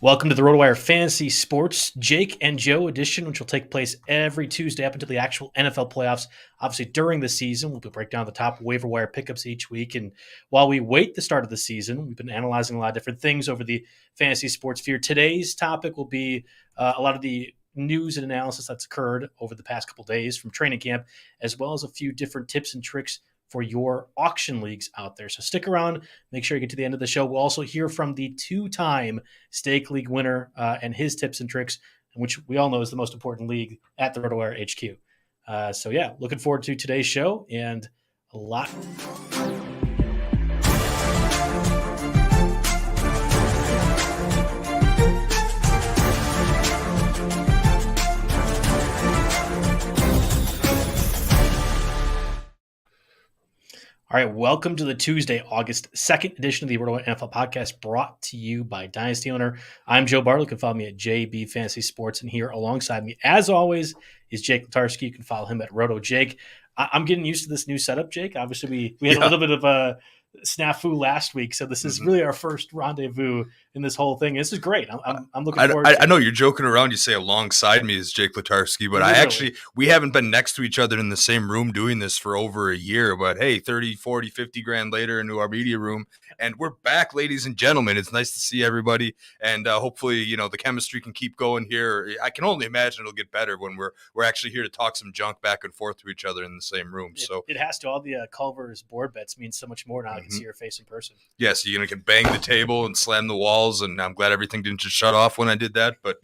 Welcome to the RotoWire Fantasy Sports Jake and Joe edition, which will take place every Tuesday up until the actual NFL playoffs. Obviously, during the season, we'll break down the top waiver wire pickups each week. And while we wait the start of the season, we've been analyzing a lot of different things over the fantasy sports sphere. Today's topic will be a lot of the news and analysis that's occurred over the past couple of days from training camp, as well as a few different tips and tricks for your auction leagues out there. So stick around. Make sure you get to the end of the show. We'll also hear from the two-time Stake League winner and his tips and tricks, which we all know is the most important league at the RotoWire HQ. So yeah, looking forward to today's show and a lot. All right, welcome to the Tuesday, August 2nd edition of the RotoWire NFL podcast brought to you by Dynasty Owner. I'm Joe Bartel. You can follow me at JB Fantasy Sports, and here alongside me, as always, is Jake Letarski. You can follow him at RotoJake. I'm getting used to this new setup, Jake. Obviously, we had a little bit of a snafu last week, so this is really our first rendezvous in this whole thing. This is great. I'm looking forward to it. I know you're joking around. You say alongside me is Jake Letarski, but we haven't been next to each other in the same room doing this for over a year. But hey, 30, 40, 50 grand later into our media room, and we're back, ladies and gentlemen. It's nice to see everybody, and hopefully, the chemistry can keep going here. I can only imagine it'll get better when we're actually here to talk some junk back and forth to each other in the same room. It has to. All the Culver's board bets mean so much more now. I can see your face in person. Yes, you're going to bang the table and slam the walls, and I'm glad everything didn't just shut off when I did that. But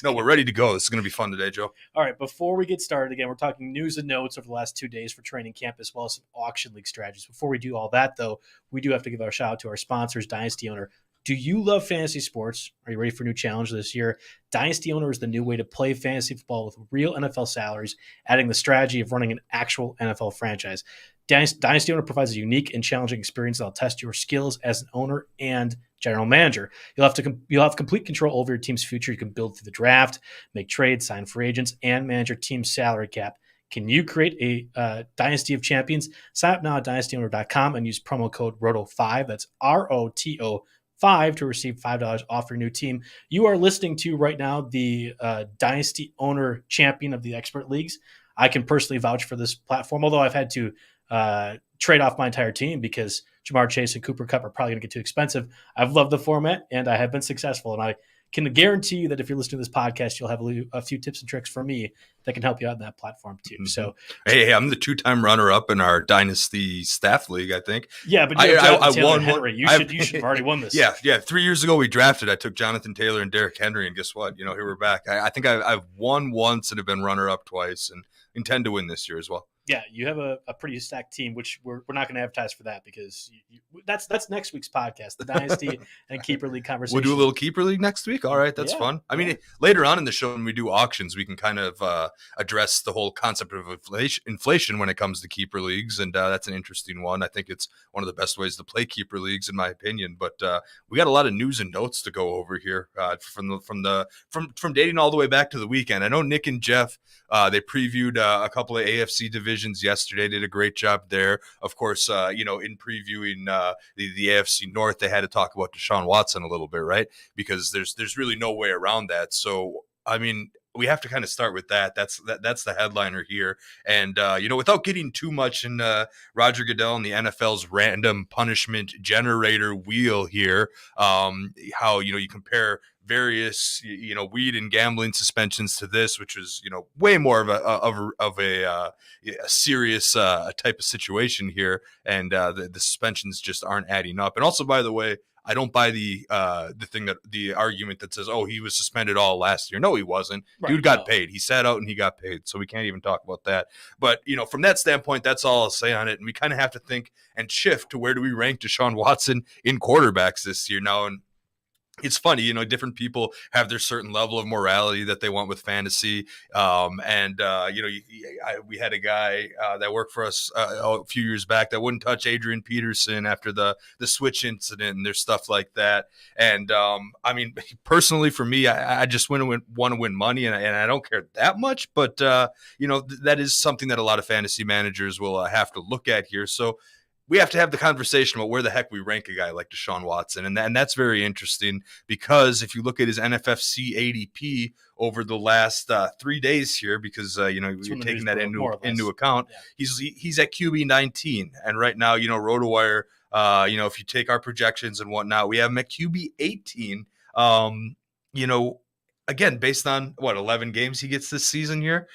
no, we're ready to go. This is going to be fun today, Joe. All right, before we get started, again, we're talking news and notes over the last 2 days for training camp, as well as some auction league strategies. Before we do all that, though, we do have to give our shout out to our sponsors, Dynasty Owner. Do you love fantasy sports? Are you ready for a new challenge this year? Dynasty Owner is the new way to play fantasy football with real NFL salaries, adding the strategy of running an actual NFL franchise. Dynasty Owner provides a unique and challenging experience that'll test your skills as an owner and general manager. You'll have complete control over your team's future. You can build through the draft, make trades, sign free agents, and manage your team's salary cap. Can you create a dynasty of champions? Sign up now at dynastyowner.com and use promo code ROTO5. That's ROTO5 to receive $5 off your new team. You are listening to right now the Dynasty Owner champion of the expert leagues. I can personally vouch for this platform, although I've had to trade off my entire team because Jamar Chase and Cooper Kupp are probably going to get too expensive. I've loved the format, and I have been successful. And I can guarantee you that if you're listening to this podcast, you'll have a few tips and tricks from me that can help you out in that platform too. Mm-hmm. So, hey, I'm the two-time runner-up in our Dynasty Staff League, I think. Yeah, but I won. Henry. You should have already won this. Yeah. 3 years ago we drafted. I took Jonathan Taylor and Derrick Henry, and guess what? Here we're back. I think I've won once and have been runner-up twice, and intend to win this year as well. Yeah, you have a pretty stacked team, which we're not going to advertise for that because that's next week's podcast, the Dynasty and Keeper League conversation. We'll do a little Keeper League next week. All right, that's fun. I mean, later on in the show when we do auctions, we can kind of address the whole concept of inflation when it comes to Keeper Leagues, and that's an interesting one. I think it's one of the best ways to play Keeper Leagues, in my opinion. But we got a lot of news and notes to go over here from dating all the way back to the weekend. I know Nick and Jeff they previewed a couple of AFC divisions yesterday. Did a great job there. Of course, in previewing the AFC North, they had to talk about Desean Watson a little bit, right? Because there's really no way around that. So, I mean, we have to kind of start with that. That's the headliner here. And, without getting too much in Roger Goodell and the NFL's random punishment generator wheel here, how, you compare various, weed and gambling suspensions to this, which is, way more of a serious type of situation here. And the suspensions just aren't adding up. And also, by the way, I don't buy the argument that says, oh, he was suspended all last year. No, he wasn't. Right, dude got paid. He sat out and he got paid. So we can't even talk about that. But, from that standpoint, that's all I'll say on it. And we kind of have to think and shift to where do we rank Desean Watson in quarterbacks this year now. And it's funny, different people have their certain level of morality that they want with fantasy. We had a guy that worked for us a few years back that wouldn't touch Adrian Peterson after the switch incident, and there's stuff like that. And personally for me, I just want to win money, and I don't care that much. But that is something that a lot of fantasy managers will have to look at here. So we have to have the conversation about where the heck we rank a guy like Desean Watson. And that's very interesting because if you look at his NFFC ADP over the last 3 days here, because, you're taking that into account, he's at QB 19. And right now, RotoWire, if you take our projections and whatnot, we have him at QB 18. Again, based on 11 games he gets this season here.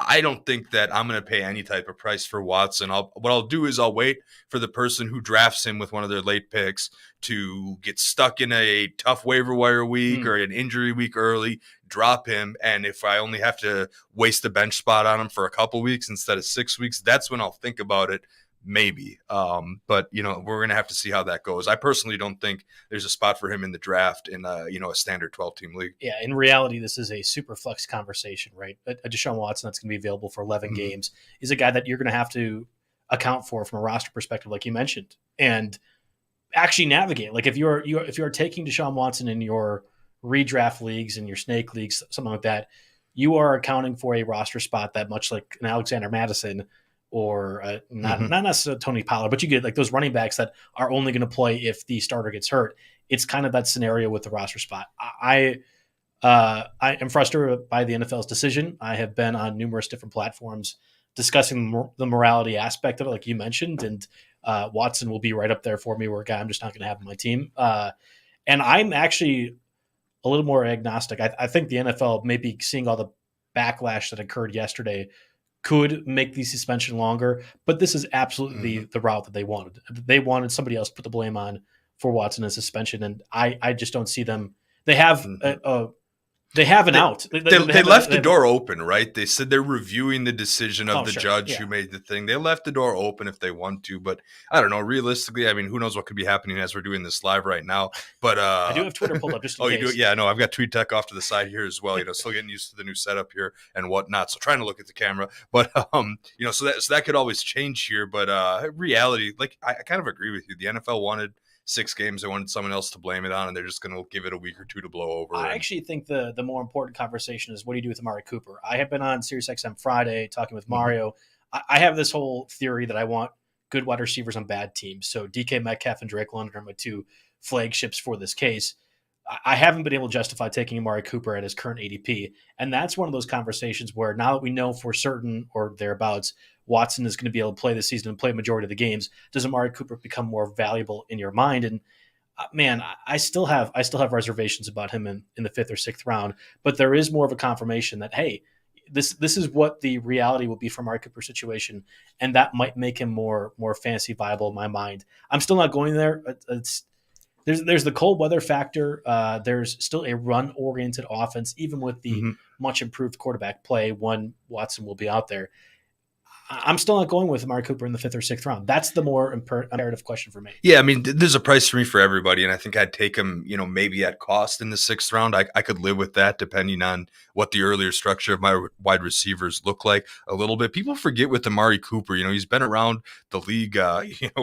I don't think that I'm going to pay any type of price for Watson. What I'll do is I'll wait for the person who drafts him with one of their late picks to get stuck in a tough waiver wire week or an injury week early, drop him. And if I only have to waste a bench spot on him for a couple weeks instead of 6 weeks, that's when I'll think about it. Maybe. But we're going to have to see how that goes. I personally don't think there's a spot for him in the draft in a standard 12-team league. Yeah. In reality, this is a super flex conversation, right? A Desean Watson that's going to be available for 11 games is a guy that you're going to have to account for from a roster perspective, like you mentioned, and actually navigate. Like if you're taking Desean Watson in your redraft leagues and your snake leagues, something like that, you are accounting for a roster spot that, much like an Alexander Madison, or not necessarily Tony Pollard, but you get like those running backs that are only going to play if the starter gets hurt. It's kind of that scenario with the roster spot. I am frustrated by the NFL's decision. I have been on numerous different platforms discussing the morality aspect of it, like you mentioned, and Watson will be right up there for me, where a guy I'm just not going to have on my team. And I'm actually a little more agnostic. I think the NFL, maybe seeing all the backlash that occurred yesterday, could make the suspension longer, but this is absolutely the route that they wanted. They wanted somebody else to put the blame on for Watson and suspension, and I just don't see them. They have they have an out. They left the door open, right? They said they're reviewing the decision of the judge who made the thing. They left the door open if they want to, but I don't know. Realistically, I mean, who knows what could be happening as we're doing this live right now? But I do have Twitter pulled up just in case. You do it? Yeah, no, I've got TweetTech off to the side here as well. Still getting used to the new setup here and whatnot. So trying to look at the camera, but so that could always change here. But reality, like I kind of agree with you. The NFL wanted 6 games. They wanted someone else to blame it on, and they're just going to give it a week or two to blow over. I actually think the more important conversation is, what do you do with Amari Cooper? I have been on SiriusXM Friday talking with Mario. I have this whole theory that I want good wide receivers on bad teams. So DK Metcalf and Drake London are my 2 flagships for this case. I haven't been able to justify taking Amari Cooper at his current ADP. And that's one of those conversations where, now that we know for certain or thereabouts Watson is going to be able to play this season and play a majority of the games, does Amari Cooper become more valuable in your mind? And man, I still have reservations about him in the 5th or 6th round, but there is more of a confirmation that, hey, this is what the reality will be for Amari Cooper's situation, and that might make him more fantasy viable in my mind. I'm still not going there. There's the cold weather factor. There's still a run-oriented offense, even with the much improved quarterback play when Watson will be out there. I'm still not going with Amari Cooper in the 5th or 6th round. That's the more imperative question for me. Yeah, I mean, there's a price for me for everybody, and I think I'd take him, maybe at cost in the 6th round. I could live with that, depending on what the earlier structure of my wide receivers look like a little bit. People forget with Amari Cooper, he's been around the league,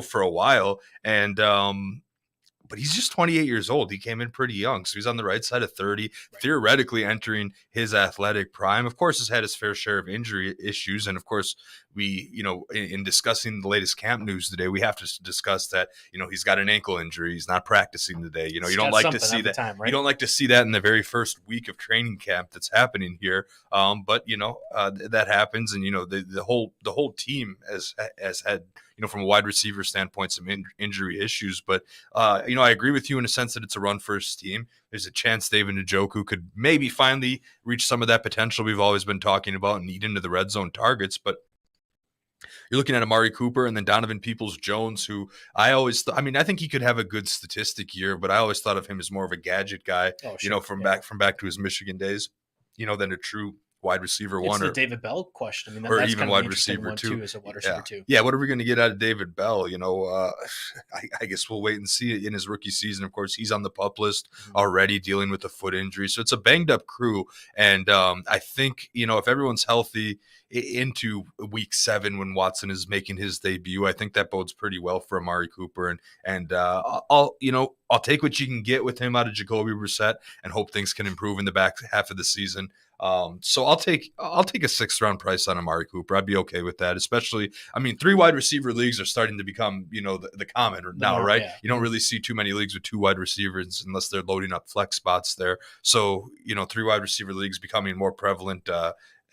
for a while, and but he's just 28 years old. He came in pretty young, so he's on the right side of 30, theoretically entering his athletic prime. Of course, has had his fair share of injury issues, and of course, we, in discussing the latest camp news today, we have to discuss that, he's got an ankle injury. He's not practicing today. You don't like to see that. Time, right? You don't like to see that in the very first week of training camp that's happening here. But that happens, and the whole team has had, from a wide receiver standpoint, some injury issues. But I agree with you in a sense that it's a run first team. There's a chance David Njoku could maybe finally reach some of that potential we've always been talking about and eat into the red zone targets. But you're looking at Amari Cooper and then Donovan Peoples-Jones, who I think he could have a good statistic year, but I always thought of him as more of a gadget guy, from back to his Michigan days, than a true wide receiver one. It's the David Bell question. I mean, or that's even kind of wide receiver two. As a wide receiver two. Yeah, what are we going to get out of David Bell? I guess we'll wait and see in his rookie season. Of course, he's on the PUP list already, dealing with a foot injury. So it's a banged up crew. And I think, if everyone's healthy, into week 7 when Watson is making his debut. I think that bodes pretty well for Amari Cooper, and I'll take what you can get with him out of Jacoby Brissett and hope things can improve in the back half of the season. So I'll take a 6th round price on Amari Cooper. I'd be okay with that, especially, 3 wide receiver leagues are starting to become, the common now, right? Yeah. You don't really see too many leagues with 2 wide receivers unless they're loading up flex spots there. So, 3 wide receiver leagues becoming more prevalent,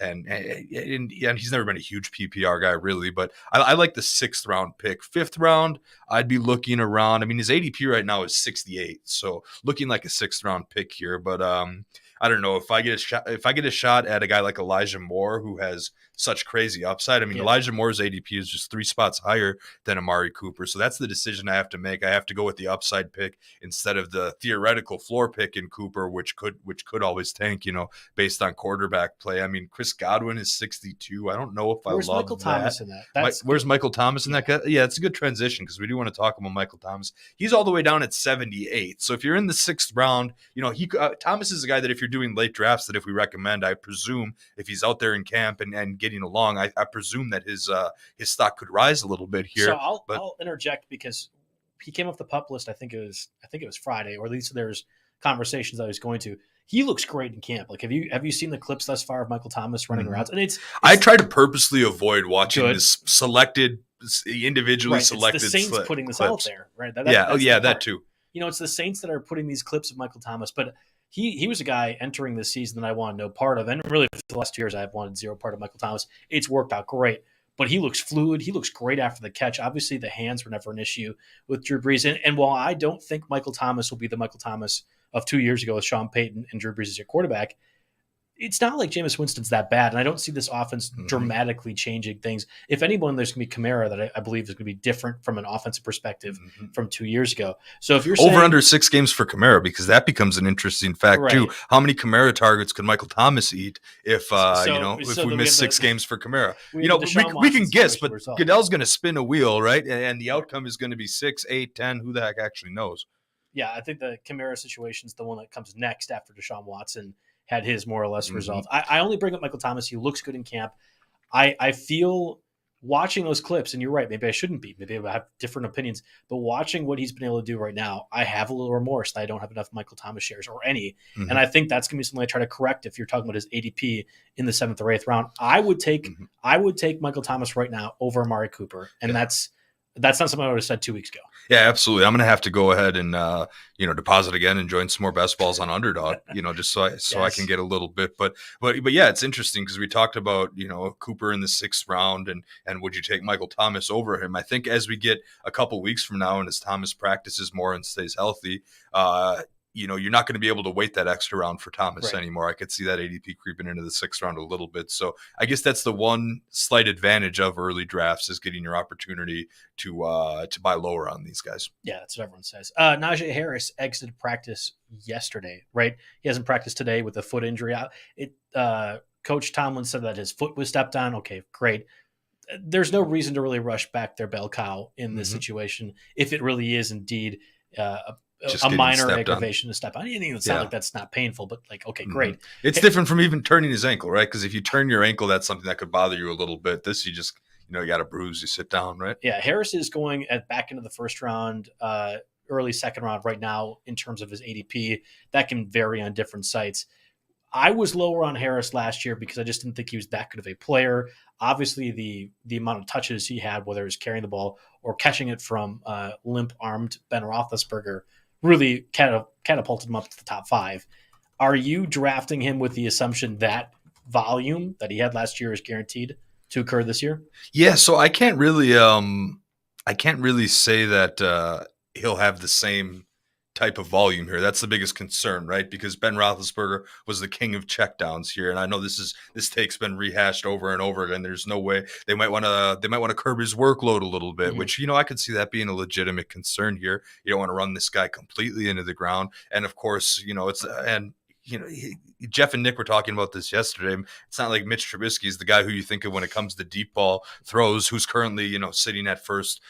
and he's never been a huge PPR guy really, but I like the 6th round pick. 5th round, I'd be looking around. His ADP right now is 68, so looking like a 6th round pick here. But I don't know if I get a shot at a guy like Elijah Moore who has such crazy upside. Elijah Moore's ADP is just 3 spots higher than Amari Cooper, so that's the decision I have to make. I have to go with the upside pick instead of the theoretical floor pick in Cooper, which could always tank, based on quarterback play. Chris Godwin is 62. I don't know if Where's I love Michael that. Thomas in that? Where's Michael Thomas in that guy? Yeah, it's a good transition because we do want to talk about Michael Thomas. He's all the way down at 78. So if you're in the 6th round, Thomas is a guy that if you're doing late drafts that if we recommend, I presume if he's out there in camp and getting along, I presume that his stock could rise a little bit here. So I'll interject because he came off the PUP list. I think it was Friday, or at least there's conversations I was going to. He looks great in camp. Like, have you seen the clips thus far of Michael Thomas running around? And I try to purposely avoid watching this individually selected. It's the Saints putting this out there, right? That too. It's the Saints that are putting these clips of Michael Thomas, but he was a guy entering this season that I wanted no part of, and really for the last 2 years I've wanted zero part of Michael Thomas. It's worked out great, but he looks fluid. He looks great after the catch. Obviously, the hands were never an issue with Drew Brees, and while I don't think Michael Thomas will be the Michael Thomas of 2 years ago with Sean Payton and Drew Brees as your quarterback, it's not like Jameis Winston's that bad, and I don't see this offense dramatically changing things. If anyone, there's going to be Kamara that I believe is going to be different from an offensive perspective from 2 years ago. So if you're saying, over under 6 games for Kamara, because that becomes an interesting fact too. How many Kamara targets could Michael Thomas eat if we miss 6 games for Kamara? We can guess, but Goodell's going to spin a wheel, right? And the outcome is going to be 6, 8, 10. Who the heck actually knows? Yeah, I think the Kamara situation is the one that comes next after Desean Watson had his more or less resolved. I only bring up Michael Thomas. He looks good in camp. I feel watching those clips, and you're right, maybe I shouldn't be. Maybe I have different opinions. But watching what he's been able to do right now, I have a little remorse that I don't have enough Michael Thomas shares or any. And I think that's going to be something I try to correct if you're talking about his ADP in the 7th or 8th round. I would take Michael Thomas right now over Amari Cooper, and that's not something I would have said 2 weeks ago. Yeah, absolutely. I'm going to have to go ahead and deposit again and join some more best balls on Underdog, just so I can get a little bit. But yeah, it's interesting because we talked about Cooper in the 6th round and would you take Michael Thomas over him? I think as we get a couple weeks from now and as Thomas practices more and stays healthy, you're not going to be able to wait that extra round for Thomas anymore. I could see that ADP creeping into the 6th round a little bit. So I guess that's the one slight advantage of early drafts is getting your opportunity to buy lower on these guys. Yeah, that's what everyone says. Naji Harris exited practice yesterday, right? He hasn't practiced today with a foot injury. Coach Tomlin said that his foot was stepped on. Okay, great. There's no reason to really rush back their bell cow in this situation if it really is indeed a minor aggravation to step on. It would sound like that's not painful, but okay, great. It's different from even turning his ankle, right? Because if you turn your ankle, that's something that could bother you a little bit. This, you just, you got a bruise, you sit down, right? Yeah, Harris is going back into the 1st round, early 2nd round right now in terms of his ADP. That can vary on different sites. I was lower on Harris last year because I just didn't think he was that good of a player. Obviously, the amount of touches he had, whether it was carrying the ball or catching it from limp-armed Ben Roethlisberger, really catapulted him up to the top 5. Are you drafting him with the assumption that volume that he had last year is guaranteed to occur this year? Yeah, so I can't really say that he'll have the same type of volume here. That's the biggest concern, right? Because Ben Roethlisberger was the king of checkdowns here, and I know this take's been rehashed over and over again. There's no way they might want to curb his workload a little bit, which I could see that being a legitimate concern here. You don't want to run this guy completely into the ground, and of course, Jeff and Nick were talking about this yesterday. It's not like Mitch Trubisky is the guy who you think of when it comes to deep ball throws, who's currently, sitting at first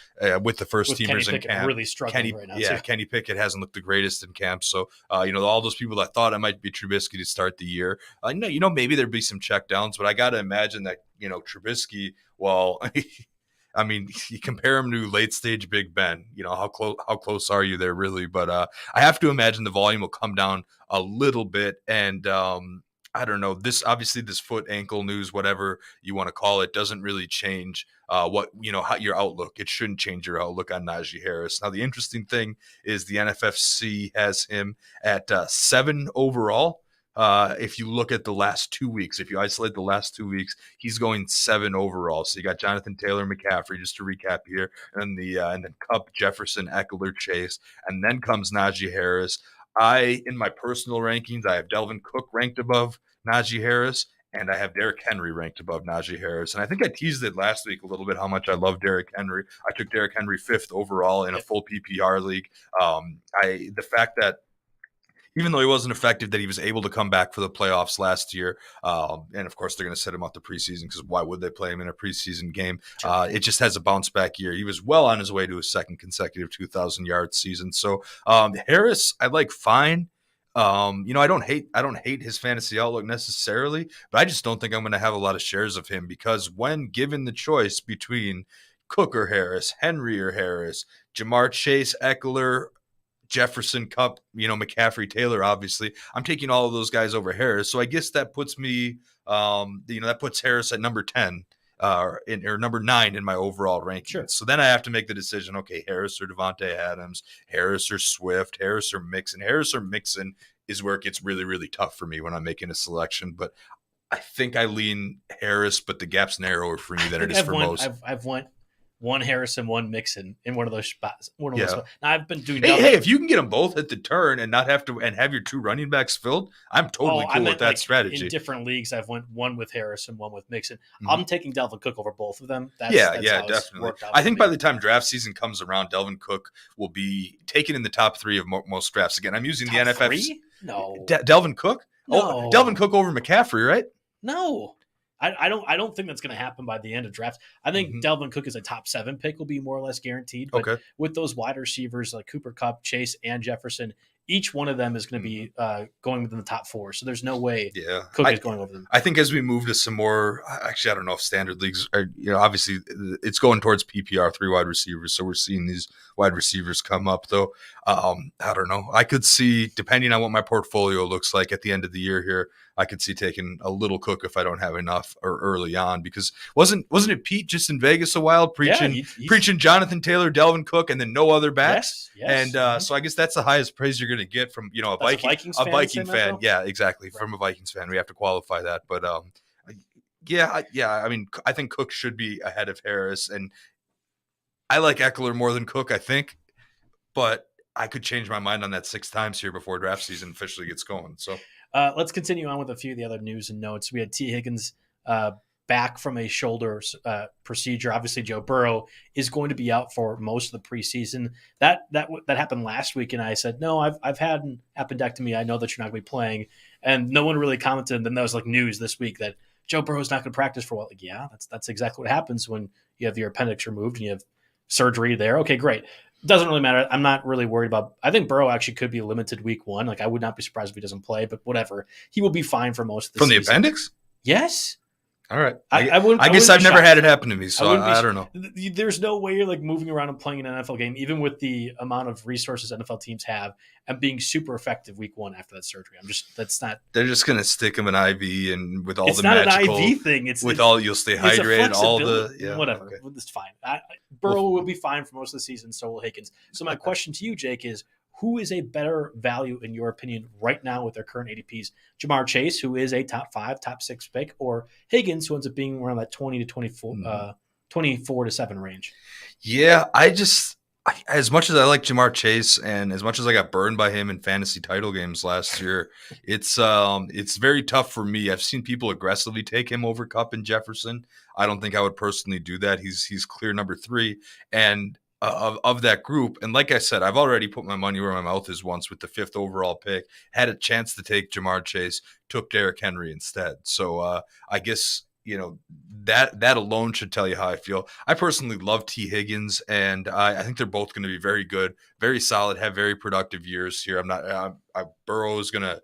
with the first teamers in camp. Really struggling right now. Yeah, too. Kenny Pickett hasn't looked the greatest in camp. So, all those people that thought it might be Trubisky to start the year, maybe there'd be some checkdowns, but I got to imagine that, Trubisky, well, I mean, you compare him to late stage Big Ben, how close are you there really? But I have to imagine the volume will come down a little bit. And I don't know, this foot ankle news, whatever you want to call it, doesn't really change how your outlook. It shouldn't change your outlook on Naji Harris. Now, the interesting thing is the NFFC has him at 7 overall. If you look at the last 2 weeks, if you isolate the last 2 weeks, he's going 7 overall. So you got Jonathan Taylor, McCaffrey, just to recap here, and then Kupp, Jefferson, Eckler, Chase, and then comes Naji Harris. In my personal rankings, I have Dalvin Cook ranked above Naji Harris, and I have Derrick Henry ranked above Naji Harris. And I think I teased it last week a little bit how much I love Derrick Henry. I took Derrick Henry 5th overall in a full PPR league. The fact that even though he wasn't effective, that he was able to come back for the playoffs last year. And, of course, they're going to set him out the preseason because why would they play him in a preseason game? Sure. It just has a bounce-back year. He was well on his way to his second consecutive 2,000-yard season. So, Harris, I like fine. I don't hate his fantasy outlook necessarily, but I just don't think I'm going to have a lot of shares of him because when given the choice between Cook or Harris, Henry or Harris, Jamar Chase, Eckler, Jefferson, Kupp, McCaffrey, Taylor, obviously, I'm taking all of those guys over Harris. So I guess that puts me, that puts Harris at number 10 or number 9 in my overall ranking. Sure. So then I have to make the decision, okay, Harris or Devontae Adams, Harris or Swift, Harris or Mixon. Harris or Mixon is where it gets really, really tough for me when I'm making a selection. But I think I lean Harris, but the gap's narrower for me than it is for most. I've went one Harrison, one Mixon in one of those spots. Now I've been doing. Hey, if you can get them both at the turn and not have to and have your 2 running backs filled, I'm totally cool with that strategy. In different leagues, I've went one with Harrison, one with Mixon. Mm-hmm. I'm taking Dalvin Cook over both of them. That's Definitely. I think by the time draft season comes around, Dalvin Cook will be taken in the top 3 of most drafts. Again, I'm using top the NFF. 3? No, Dalvin Cook. No. Oh, Dalvin Cook over McCaffrey, right? No. I don't think that's going to happen by the end of drafts. I think Dalvin Cook is a top 7 pick will be more or less guaranteed. But with those wide receivers like Cooper Kupp, Chase, and Jefferson, each one of them is going to be going within the top 4. So there's no way Cook is going over them. I think as we move to some more, actually, I don't know if standard leagues are, obviously it's going towards PPR 3 wide receivers. So we're seeing these wide receivers come up, though. I don't know. I could see, depending on what my portfolio looks like at the end of the year here, I could see taking a little Cook if I don't have enough or early on, because wasn't it Pete just in Vegas a while preaching Jonathan Taylor, Dalvin Cook, and then no other backs? Yes. And so I guess that's the highest praise you're going to get from a Viking fan. Yeah, exactly. Right. From a Vikings fan, we have to qualify that. But I mean, I think Cook should be ahead of Harris, and I like Eckler more than Cook, I think, but I could change my mind on that 6 times here before draft season officially gets going. So. Let's continue on with a few of the other news and notes. We had T. Higgins back from a shoulder procedure. Obviously, Joe Burrow is going to be out for most of the preseason. That happened last week, and I said, no, I've had an appendectomy. I know that you're not going to be playing, and no one really commented. And then that was like news this week that Joe Burrow's not going to practice for a while. Like, yeah, that's exactly what happens when you have your appendix removed and you have surgery there. Okay, great. Doesn't really matter. I'm not really worried about. I think Burrow actually could be limited week 1. Like, I would not be surprised if he doesn't play, but whatever. He will be fine for most of the season. From the appendix? Yes. All right. I guess I've never had it happen to me, so I don't know. There's no way you're like moving around and playing an NFL game, even with the amount of resources NFL teams have, and being super effective week 1 after that surgery. That's not. They're just gonna stick him an IV and with all it's the not magical. An IV thing. You'll stay hydrated. All the whatever. Okay. It's fine. Burrow will be fine for most of the season. So will Higgins. So my question to you, Jake, is who is a better value in your opinion right now with their current ADPs? Jamar Chase, who is a top 5, top 6 pick, or Higgins, who ends up being around that 20 to 24, 24 to 7 range? Yeah, as much as I like Jamar Chase and as much as I got burned by him in fantasy title games last year, it's very tough for me. I've seen people aggressively take him over Kupp and Jefferson. I don't think I would personally do that. He's clear number 3, and of that group. And like I said, I've already put my money where my mouth is once with the 5th overall pick, had a chance to take Jamar Chase, took Derrick Henry instead. So I guess, that alone should tell you how I feel. I personally love T. Higgins, and I think they're both going to be very good, very solid, have very productive years here. Burrow is going to,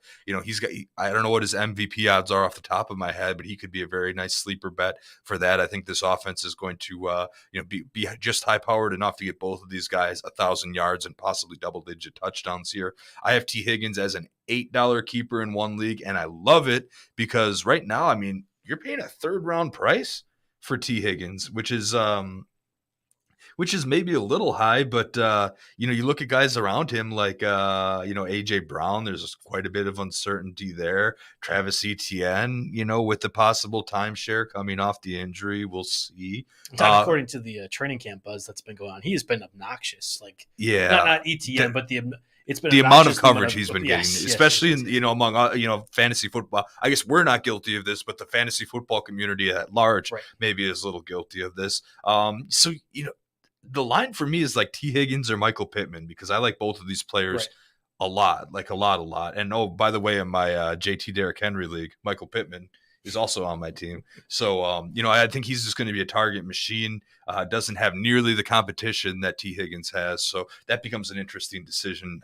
I don't know what his MVP odds are off the top of my head, but he could be a very nice sleeper bet for that. I think this offense is going to, be just high powered enough to get both of these guys 1,000 yards and possibly double-digit touchdowns here. I have T. Higgins as an $8 keeper in one league, and I love it because right now, you're paying a 3rd-round price for T. Higgins, which is maybe a little high, but you look at guys around him like AJ Brown. There's quite a bit of uncertainty there. Travis Etienne, with the possible timeshare coming off the injury, we'll see. According to the training camp buzz that's been going on, he has been obnoxious. Not Etienne, but it's been the amount of coverage he's been getting, yes, especially in among fantasy football. I guess we're not guilty of this, but the fantasy football community at large maybe is a little guilty of this. So the line for me is like T. Higgins or Michael Pittman because I like both of these players a lot. And by the way, in my JT Derrick Henry league, Michael Pittman is also on my team. So, I think he's just going to be a target machine. Doesn't have nearly the competition that T. Higgins has. So that becomes an interesting decision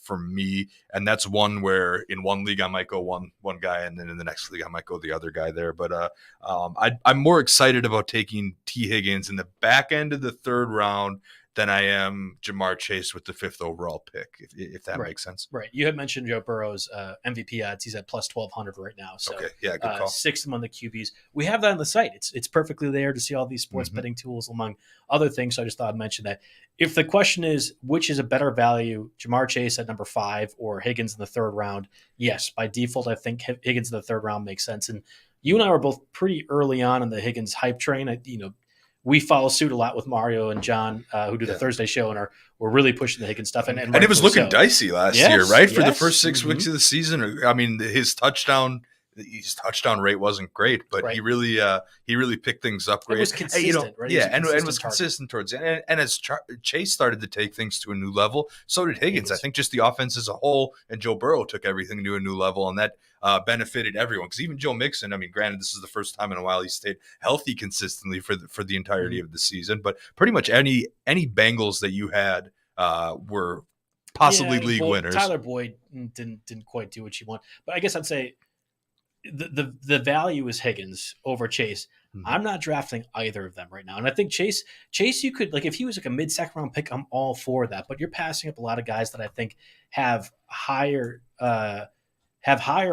for me. And that's one where in one league I might go one guy, and then in the next league I might go the other guy there. But I'm more excited about taking T. Higgins in the back end of the 3rd round than I am Jamar Chase with the 5th overall pick, if that makes sense. Right. You had mentioned Joe Burrow's MVP odds. He's at plus 1,200 right now. So okay. Yeah, good call. 6th among the QBs. We have that on the site. It's perfectly there to see all these sports betting tools, among other things. So I just thought I'd mention that. If the question is, which is a better value, Jamar Chase at number 5 or Higgins in the 3rd round, yes, by default, I think Higgins in the 3rd round makes sense. And you and I were both pretty early on in the Higgins hype train. We follow suit a lot with Mario and John, who do the Thursday show, and we're really pushing the Higgins stuff. And it was looking dicey last year, right? For the first 6 weeks of the season. His touchdown rate wasn't great, but he really picked things up great. It was consistent, right? Yeah, and was consistent towards the end. And as Chase started to take things to a new level, so did Higgins. I think just the offense as a whole, and Joe Burrow took everything to a new level, and that benefited everyone. Because even Joe Mixon, granted, this is the first time in a while he stayed healthy consistently for the entirety of the season, but pretty much any Bengals that you had were possibly league winners. Tyler Boyd didn't quite do what you want, but I guess I'd say the value is Higgins over Chase. I'm not drafting either of them right now. And I think Chase, you could, if he was like a mid-second round pick, I'm all for that. But you're passing up a lot of guys that I think have higher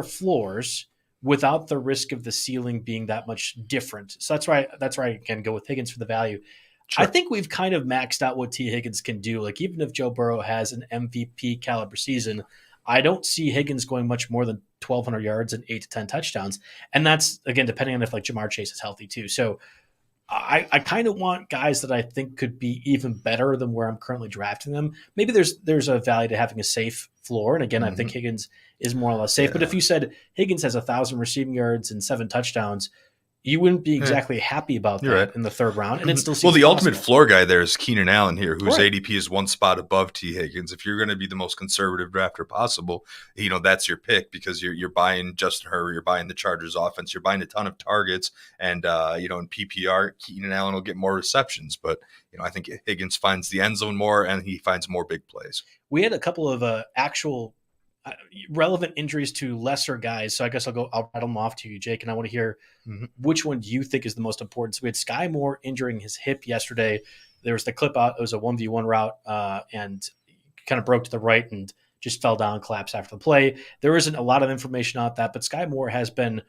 floors without the risk of the ceiling being that much different. So that's why I can go with Higgins for the value. Sure. I think we've kind of maxed out what T. Higgins can do. Even if Joe Burrow has an MVP caliber season, I don't see Higgins going much more than 1,200 yards and 8 to 10 touchdowns. And that's, again, depending on if Jamar Chase is healthy too. So I kind of want guys that I think could be even better than where I'm currently drafting them. Maybe there's a value to having a safe floor. And again, I think Higgins is more or less safe. Yeah. But if you said Higgins has 1,000 receiving yards and 7 touchdowns, you wouldn't be exactly happy about that in the 3rd round. And it still seems the possible. Ultimate floor guy there is Keenan Allen here, whose ADP is 1 spot above T. Higgins. If you're going to be the most conservative drafter possible, that's your pick because you're buying Justin Herbert, you're buying the Chargers offense, you're buying a ton of targets, and in PPR, Keenan Allen will get more receptions. But I think Higgins finds the end zone more, and he finds more big plays. We had a couple of actual relevant injuries to lesser guys. So I guess I'll rattle them off to you, Jake, and I want to hear which one do you think is the most important. So we had Skye Moore injuring his hip yesterday. There was the clip out. It was a 1v1 route and kind of broke to the right and just fell down, collapsed after the play. There isn't a lot of information on that, but Skye Moore has been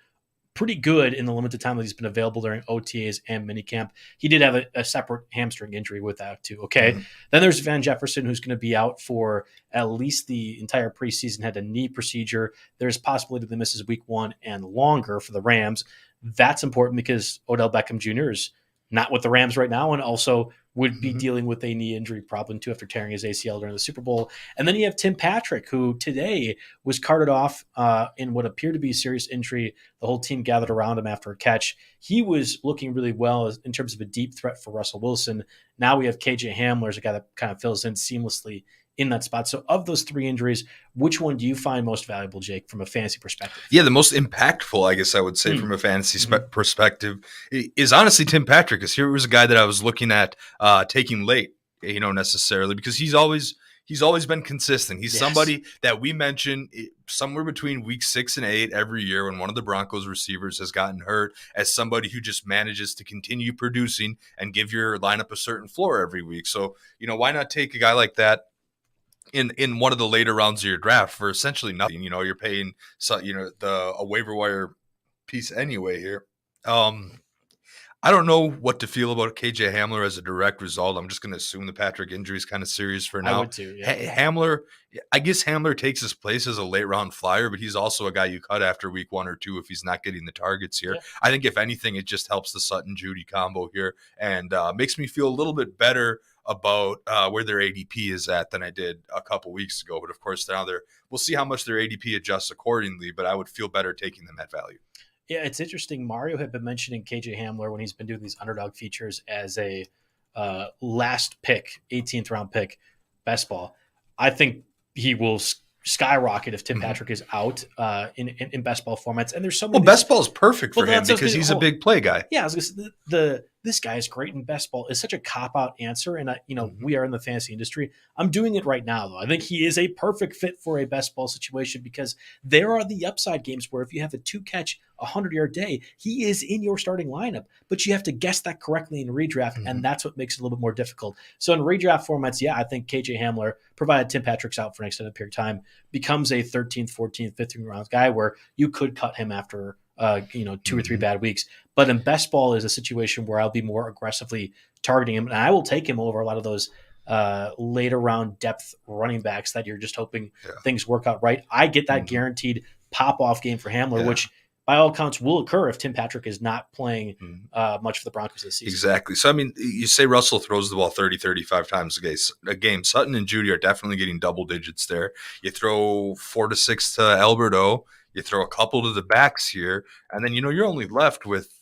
pretty good in the limited time that he's been available during OTAs and minicamp. He did have a separate hamstring injury with that too. Okay. Then there's Van Jefferson, who's going to be out for at least the entire preseason, had a knee procedure. There's possibility that he misses week 1 and longer for the Rams. That's important because Odell Beckham Jr. is not with the Rams right now. And also would be dealing with a knee injury problem too after tearing his ACL during the Super Bowl. And then you have Tim Patrick, who today was carted off in what appeared to be a serious injury. The whole team gathered around him after a catch. He was looking really well in terms of a deep threat for Russell Wilson. Now we have KJ Hamler as a guy that kind of fills in seamlessly in that spot. So of those 3 injuries, which one do you find most valuable, Jake, from a fantasy perspective? Yeah, the most impactful, I guess I would say, from a fantasy perspective is honestly Tim Patrick. Because here was a guy that I was looking at taking late, necessarily, because he's always been consistent. He's somebody that we mention somewhere between week 6 and 8 every year when one of the Broncos receivers has gotten hurt, as somebody who just manages to continue producing and give your lineup a certain floor every week. So, why not take a guy like that in one of the later rounds of your draft for essentially nothing? You're paying a waiver wire piece anyway here. I don't know what to feel about KJ Hamler as a direct result. I'm just going to assume the Patrick injury is kind of serious for now. I would too. Yeah. Hamler, I guess Hamler takes his place as a late round flyer, but he's also a guy you cut after week 1 or 2 if he's not getting the targets here. Yeah. I think if anything, it just helps the Sutton-Judy combo here and makes me feel a little bit better about where their ADP is at than I did a couple weeks ago. But of course, now we'll see how much their ADP adjusts accordingly, but I would feel better taking them at value. Yeah, it's interesting. Mario had been mentioning KJ Hamler when he's been doing these underdog features as a last pick, 18th round pick, best ball. I think he will skyrocket if Tim Patrick is out in best ball formats. And there's so many. Well, best ball is perfect for him because he's a big play guy. Yeah, I was gonna say, this guy is great in best ball is such a cop-out answer. And, we are in the fantasy industry. I'm doing it right now, though. I think he is a perfect fit for a best ball situation because there are the upside games where if you have a 2-catch, 100-yard day, he is in your starting lineup. But you have to guess that correctly in redraft, and that's what makes it a little bit more difficult. So in redraft formats, I think KJ Hamler, provided Tim Patrick's out for an extended period of time, becomes a 13th, 14th, 15th round guy where you could cut him after 2 or 3 bad weeks. But in best ball is a situation where I'll be more aggressively targeting him, and I will take him over a lot of those later round depth running backs that you're just hoping things work out right. I get that guaranteed pop-off game for Hamler, which by all accounts will occur if Tim Patrick is not playing much for the Broncos this season. Exactly. So, you say Russell throws the ball 30, 35 times a game. Sutton and Judy are definitely getting double digits there. You throw 4 to 6 to Alberto. You throw a couple to the backs here, and then, you're only left with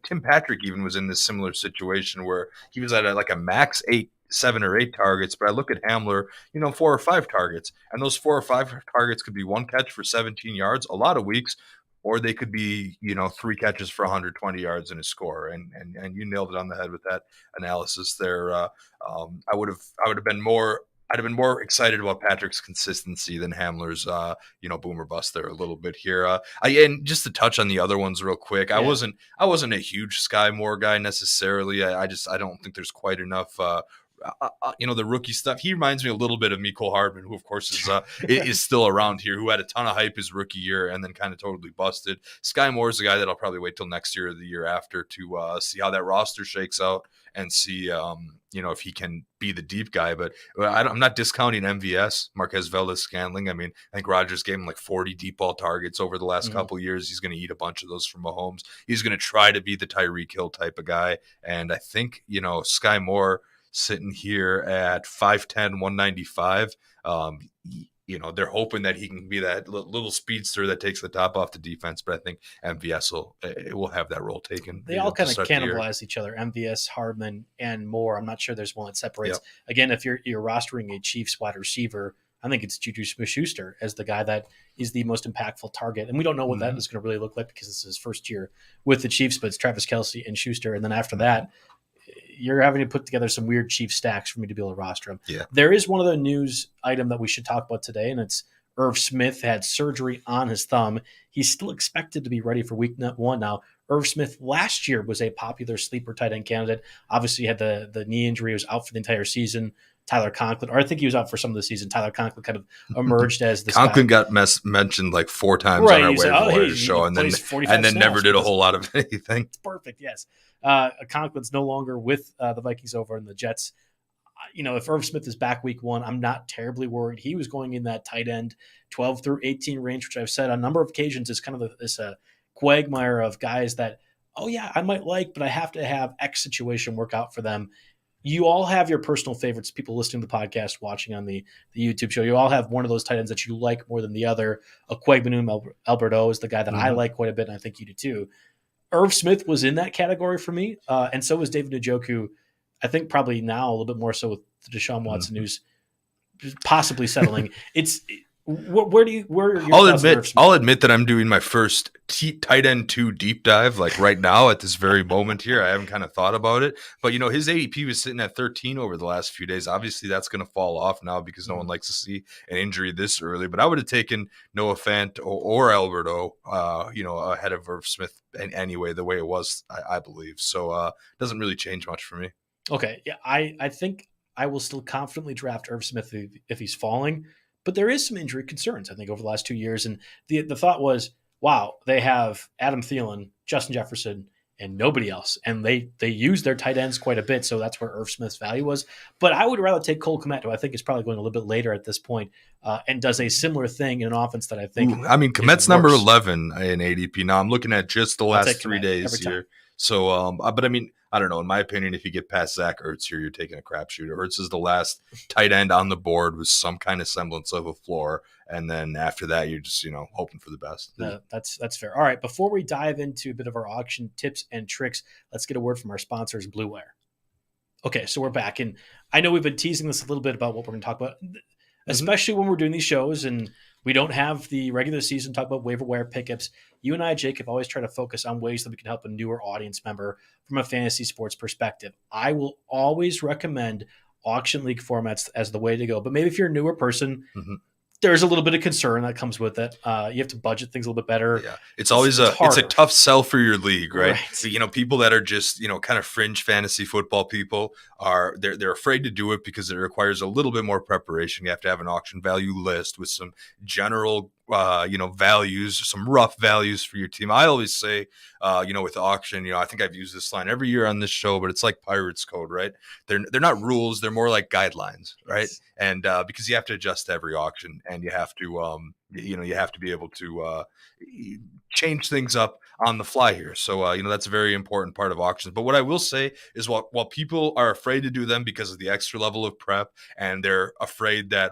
Tim Patrick even was in this similar situation where he was at a max 7 or 8 targets, but I look at Hamler, 4 or 5 targets, and those 4 or 5 targets could be 1 catch for 17 yards a lot of weeks, or they could be, 3 catches for 120 yards and a score. And you nailed it on the head with that analysis there. I would have been more. I'd have been more excited about Patrick's consistency than Hamler's, boom or bust there a little bit here. And just to touch on the other ones real quick, I wasn't a huge Skye Moore guy necessarily. I don't think there's quite enough. The rookie stuff. He reminds me a little bit of Mecole Hardman, who of course is still around here, who had a ton of hype his rookie year and then kind of totally busted. Skye Moore is a guy that I'll probably wait till next year or the year after to see how that roster shakes out and see, if he can be the deep guy. But I'm not discounting MVS, Marquez Valdez-Scantling. I think Rodgers gave him 40 deep ball targets over the last couple of years. He's going to eat a bunch of those from Mahomes. He's going to try to be the Tyreek Hill type of guy. And I think, Skye Moore sitting here at 5'10", 195. They're hoping that he can be that little speedster that takes the top off the defense, but I think MVS will have that role taken. They all kind of cannibalize each other, MVS, Hardman, and Moore. I'm not sure there's one that separates. Yep. Again, if you're rostering a Chiefs wide receiver, I think it's Juju Smith-Schuster as the guy that is the most impactful target. And we don't know what that is going to really look like because this is his first year with the Chiefs, but it's Travis Kelce and Schuster. And then after that, you're having to put together some weird Chief stacks for me to be able to roster them. Yeah. There is one other news item that we should talk about today, and it's Irv Smith had surgery on his thumb. He's still expected to be ready for week 1 now. Irv Smith last year was a popular sleeper tight end candidate. Obviously, he had the knee injury. He was out for the entire season. Tyler Conklin, or I think he was out for some of the season. Tyler Conklin kind of emerged as this Conklin guy. got mentioned 4 times on our waiver wire show, and then never did a whole lot of anything. It's perfect, yes. Conklin's no longer with the Vikings over in the Jets. If Irv Smith is back week 1, I'm not terribly worried. He was going in that tight end 12 through 18 range, which I've said on a number of occasions is kind of this quagmire of guys that, I might like, but I have to have X situation work out for them. you all have your personal favorites, people listening to the podcast, watching on the YouTube show. You all have one of those tight ends that you like more than the other. Okwuegbunam Alberto is the guy that I like quite a bit, and I think you do too. Irv Smith was in that category for me, and so was David Njoku. I think probably now a little bit more so with Desean Watson, who's possibly settling. Where are your thoughts? I'll admit that I'm doing my first tight end 2 deep dive like right now at this very moment here. I haven't kind of thought about it, but his ADP was sitting at 13 over the last few days. Obviously that's going to fall off now because no one likes to see an injury this early, but I would have taken Noah Fant or Alberto, ahead of Irv Smith anyway, the way it was, I believe. So it doesn't really change much for me. Okay. Yeah. I think I will still confidently draft Irv Smith if he's falling. But there is some injury concerns, I think, over the last 2 years. And the thought was, wow, they have Adam Thielen, Justin Jefferson, and nobody else. And they use their tight ends quite a bit, so that's where Irv Smith's value was. But I would rather take Cole Kmet, who I think is probably going a little bit later at this point, and does a similar thing in an offense that I think Kmet's number 11 in ADP. Now I'm looking at just the last 3 days here. So, but I don't know. In my opinion, if you get past Zach Ertz here, you're taking a crapshoot. Ertz is the last tight end on the board with some kind of semblance of a floor, and then after that, you're just hoping for the best. That's fair. All right, before we dive into a bit of our auction tips and tricks, let's get a word from our sponsors, Blue Wire. Okay, so we're back, and I know we've been teasing this a little bit about what we're going to talk about, especially when we're doing these shows and we don't have the regular season talk about waiver wire pickups. You and I, Jake, have always tried to focus on ways that we can help a newer audience member from a fantasy sports perspective. I will always recommend auction league formats as the way to go. But maybe if you're a newer person, there's a little bit of concern that comes with it. You have to budget things a little bit better. Yeah, it's always a tough sell for your league, right? So, people that are just kind of fringe fantasy football people they're afraid to do it because it requires a little bit more preparation. You have to have an auction value list with some general values, some rough values for your team. I always say, with auction, I think I've used this line every year on this show, but it's like Pirates Code, right? They're not rules; they're more like guidelines, right? Yes. And because you have to adjust every auction, and you have to, you have to be able to change things up on the fly here. So, that's a very important part of auctions. But what I will say is while people are afraid to do them because of the extra level of prep, and they're afraid that,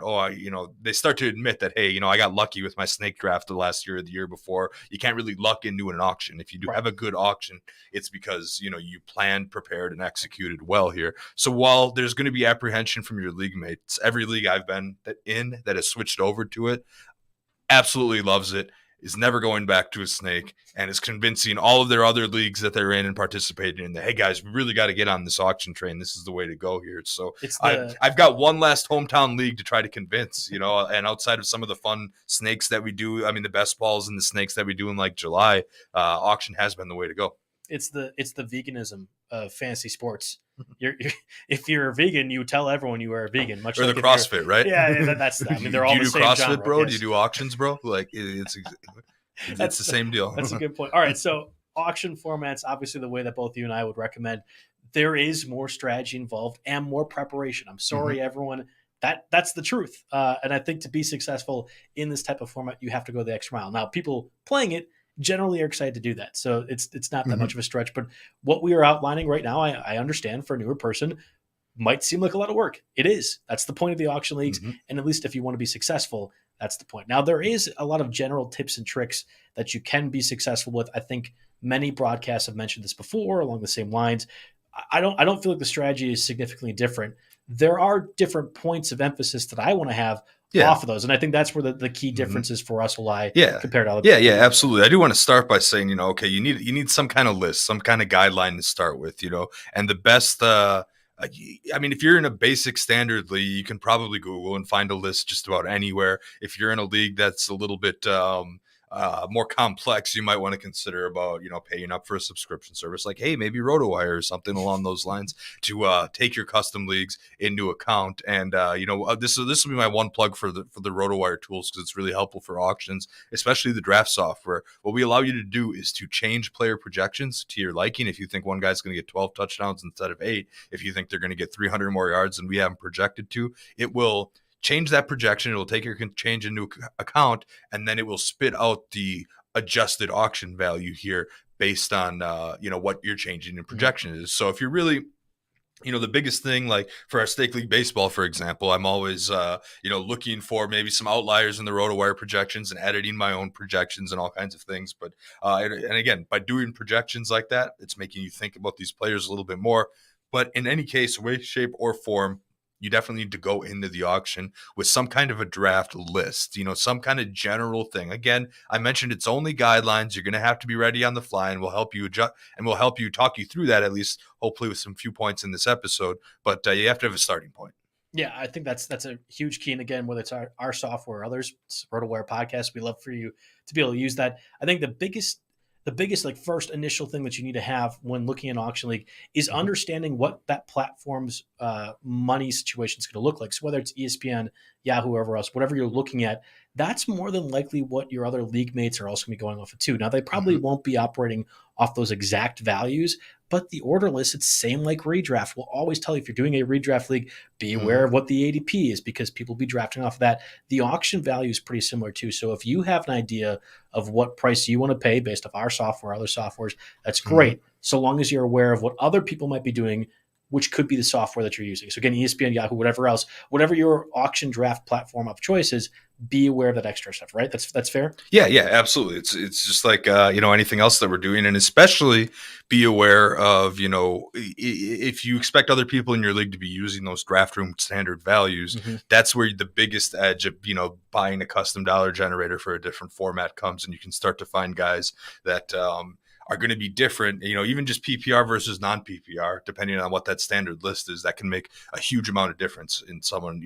they start to admit that, hey, I got lucky with my snake draft the last year or the year before. You can't really luck into an auction. If you do have a good auction, it's because, you planned, prepared, and executed well here. So while there's going to be apprehension from your league mates, every league I've been in that has switched over to it absolutely loves it, is never going back to a snake, and is convincing all of their other leagues that they're in and participating in that, hey guys, we really got to get on this auction train. This is the way to go here. So I've got one last hometown league to try to convince, and outside of some of the fun snakes that we do, the best balls and the snakes that we do in like July, auction has been the way to go. It's the veganism of fantasy sports. If you're a vegan, you tell everyone you are a vegan. Much or like the CrossFit, right? Yeah, that's. They're all the same. Do you do CrossFit, genre, bro? Do you do auctions, bro? Like it's the same deal. That's a good point. All right, so auction formats, obviously, the way that both you and I would recommend. There is more strategy involved and more preparation. I'm sorry, everyone. That's the truth. And I think to be successful in this type of format, you have to go the extra mile. Now, people playing it generally are excited to do that. So it's not that much of a stretch, but what we are outlining right now, I understand for a newer person might seem like a lot of work. It is. That's the point of the auction leagues. And at least if you want to be successful, that's the point. Now, there is a lot of general tips and tricks that you can be successful with. I think many broadcasts have mentioned this before along the same lines. I don't feel like the strategy is significantly different. There are different points of emphasis that I want to have off of those. And I think that's where the key differences for us will lie compared to other people. Yeah, absolutely. I do want to start by saying, okay, you need some kind of list, some kind of guideline to start with, and the best, if you're in a basic standard league, you can probably Google and find a list just about anywhere. If you're in a league that's a little bit more complex, you might want to consider about, paying up for a subscription service like, hey, maybe RotoWire or something along those lines to take your custom leagues into account. And, this will be my one plug for the RotoWire tools because it's really helpful for auctions, especially the draft software. What we allow you to do is to change player projections to your liking. If you think one guy's going to get 12 touchdowns instead of 8, if you think they're going to get 300 more yards than we have them projected to, it will change that projection. It will take your change into account, and then it will spit out the adjusted auction value here based on what you're changing in projection is. So if you're really the biggest thing, like for our stake league baseball, for example, I'm always, looking for maybe some outliers in the RotoWire projections and editing my own projections and all kinds of things. But, and again, by doing projections like that, it's making you think about these players a little bit more. But in any case, way, shape, or form, you definitely need to go into the auction with some kind of a draft list, some kind of general thing. Again, I mentioned it's only guidelines. You're going to have to be ready on the fly, and we'll help you adjust, and we'll help you talk you through that, at least hopefully with some few points in this episode. But you have to have a starting point. Yeah, I think that's a huge key. And again, whether it's our software or others, it's RotoWire podcast, we love for you to be able to use that. I think the biggest like first initial thing that you need to have when looking at an auction league is understanding what that platform's money situation is going to look like. So whether it's ESPN, Yahoo, whoever else, whatever you're looking at, that's more than likely what your other league mates are also going to be going off of too. Now, they probably won't be operating off those exact values, but the order list, it's same like redraft. Will always tell you if you're doing a redraft league, be aware of what the ADP is because people will be drafting off of that. The auction value is pretty similar too. So if you have an idea of what price you want to pay based off our software, other softwares, that's great. So long as you're aware of what other people might be doing, which could be the software that you're using. So again, ESPN, Yahoo, whatever else, whatever your auction draft platform of choice is, be aware of that extra stuff, right? That's fair? Yeah, absolutely. It's just like, anything else that we're doing, and especially be aware of, if you expect other people in your league to be using those draft room standard values, that's where the biggest edge of, buying a custom dollar generator for a different format comes, and you can start to find guys that, are going to be different, even just PPR versus non-PPR, depending on what that standard list is. That can make a huge amount of difference in someone,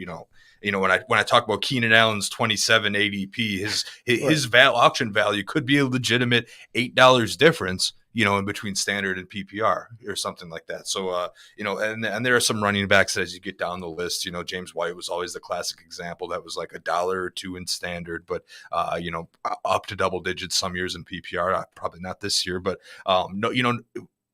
when I talk about Keenan Allen's 27 ADP, his auction value could be a legitimate $8 difference, in between standard and PPR or something like that. So, and there are some running backs that as you get down the list, James White was always the classic example that was like $1 or $2 in standard, but, up to double digits some years in PPR, probably not this year, but,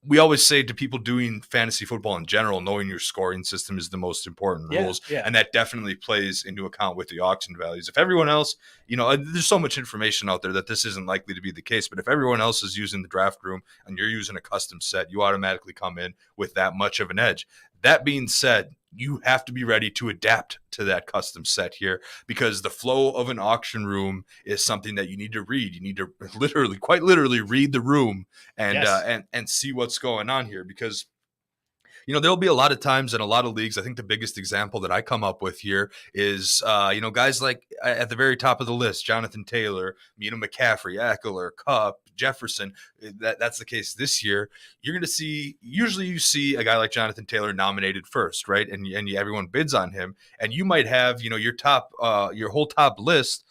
we always say to people doing fantasy football in general, knowing your scoring system is the most important rules. Yeah. And that definitely plays into account with the auction values. If everyone else, there's so much information out there that this isn't likely to be the case, but if everyone else is using the draft room and you're using a custom set, you automatically come in with that much of an edge. That being said, you have to be ready to adapt to that custom set here, because the flow of an auction room is something that you need to read. You need to quite literally read the room and see what's going on here, because there'll be a lot of times in a lot of leagues. I think the biggest example that I come up with here is, guys like at the very top of the list, Jonathan Taylor, McCaffrey, Eckler, Kupp, Jefferson. That's the case this year. You're going to see, usually you see a guy like Jonathan Taylor nominated first, right? And everyone bids on him. And you might have, your whole top list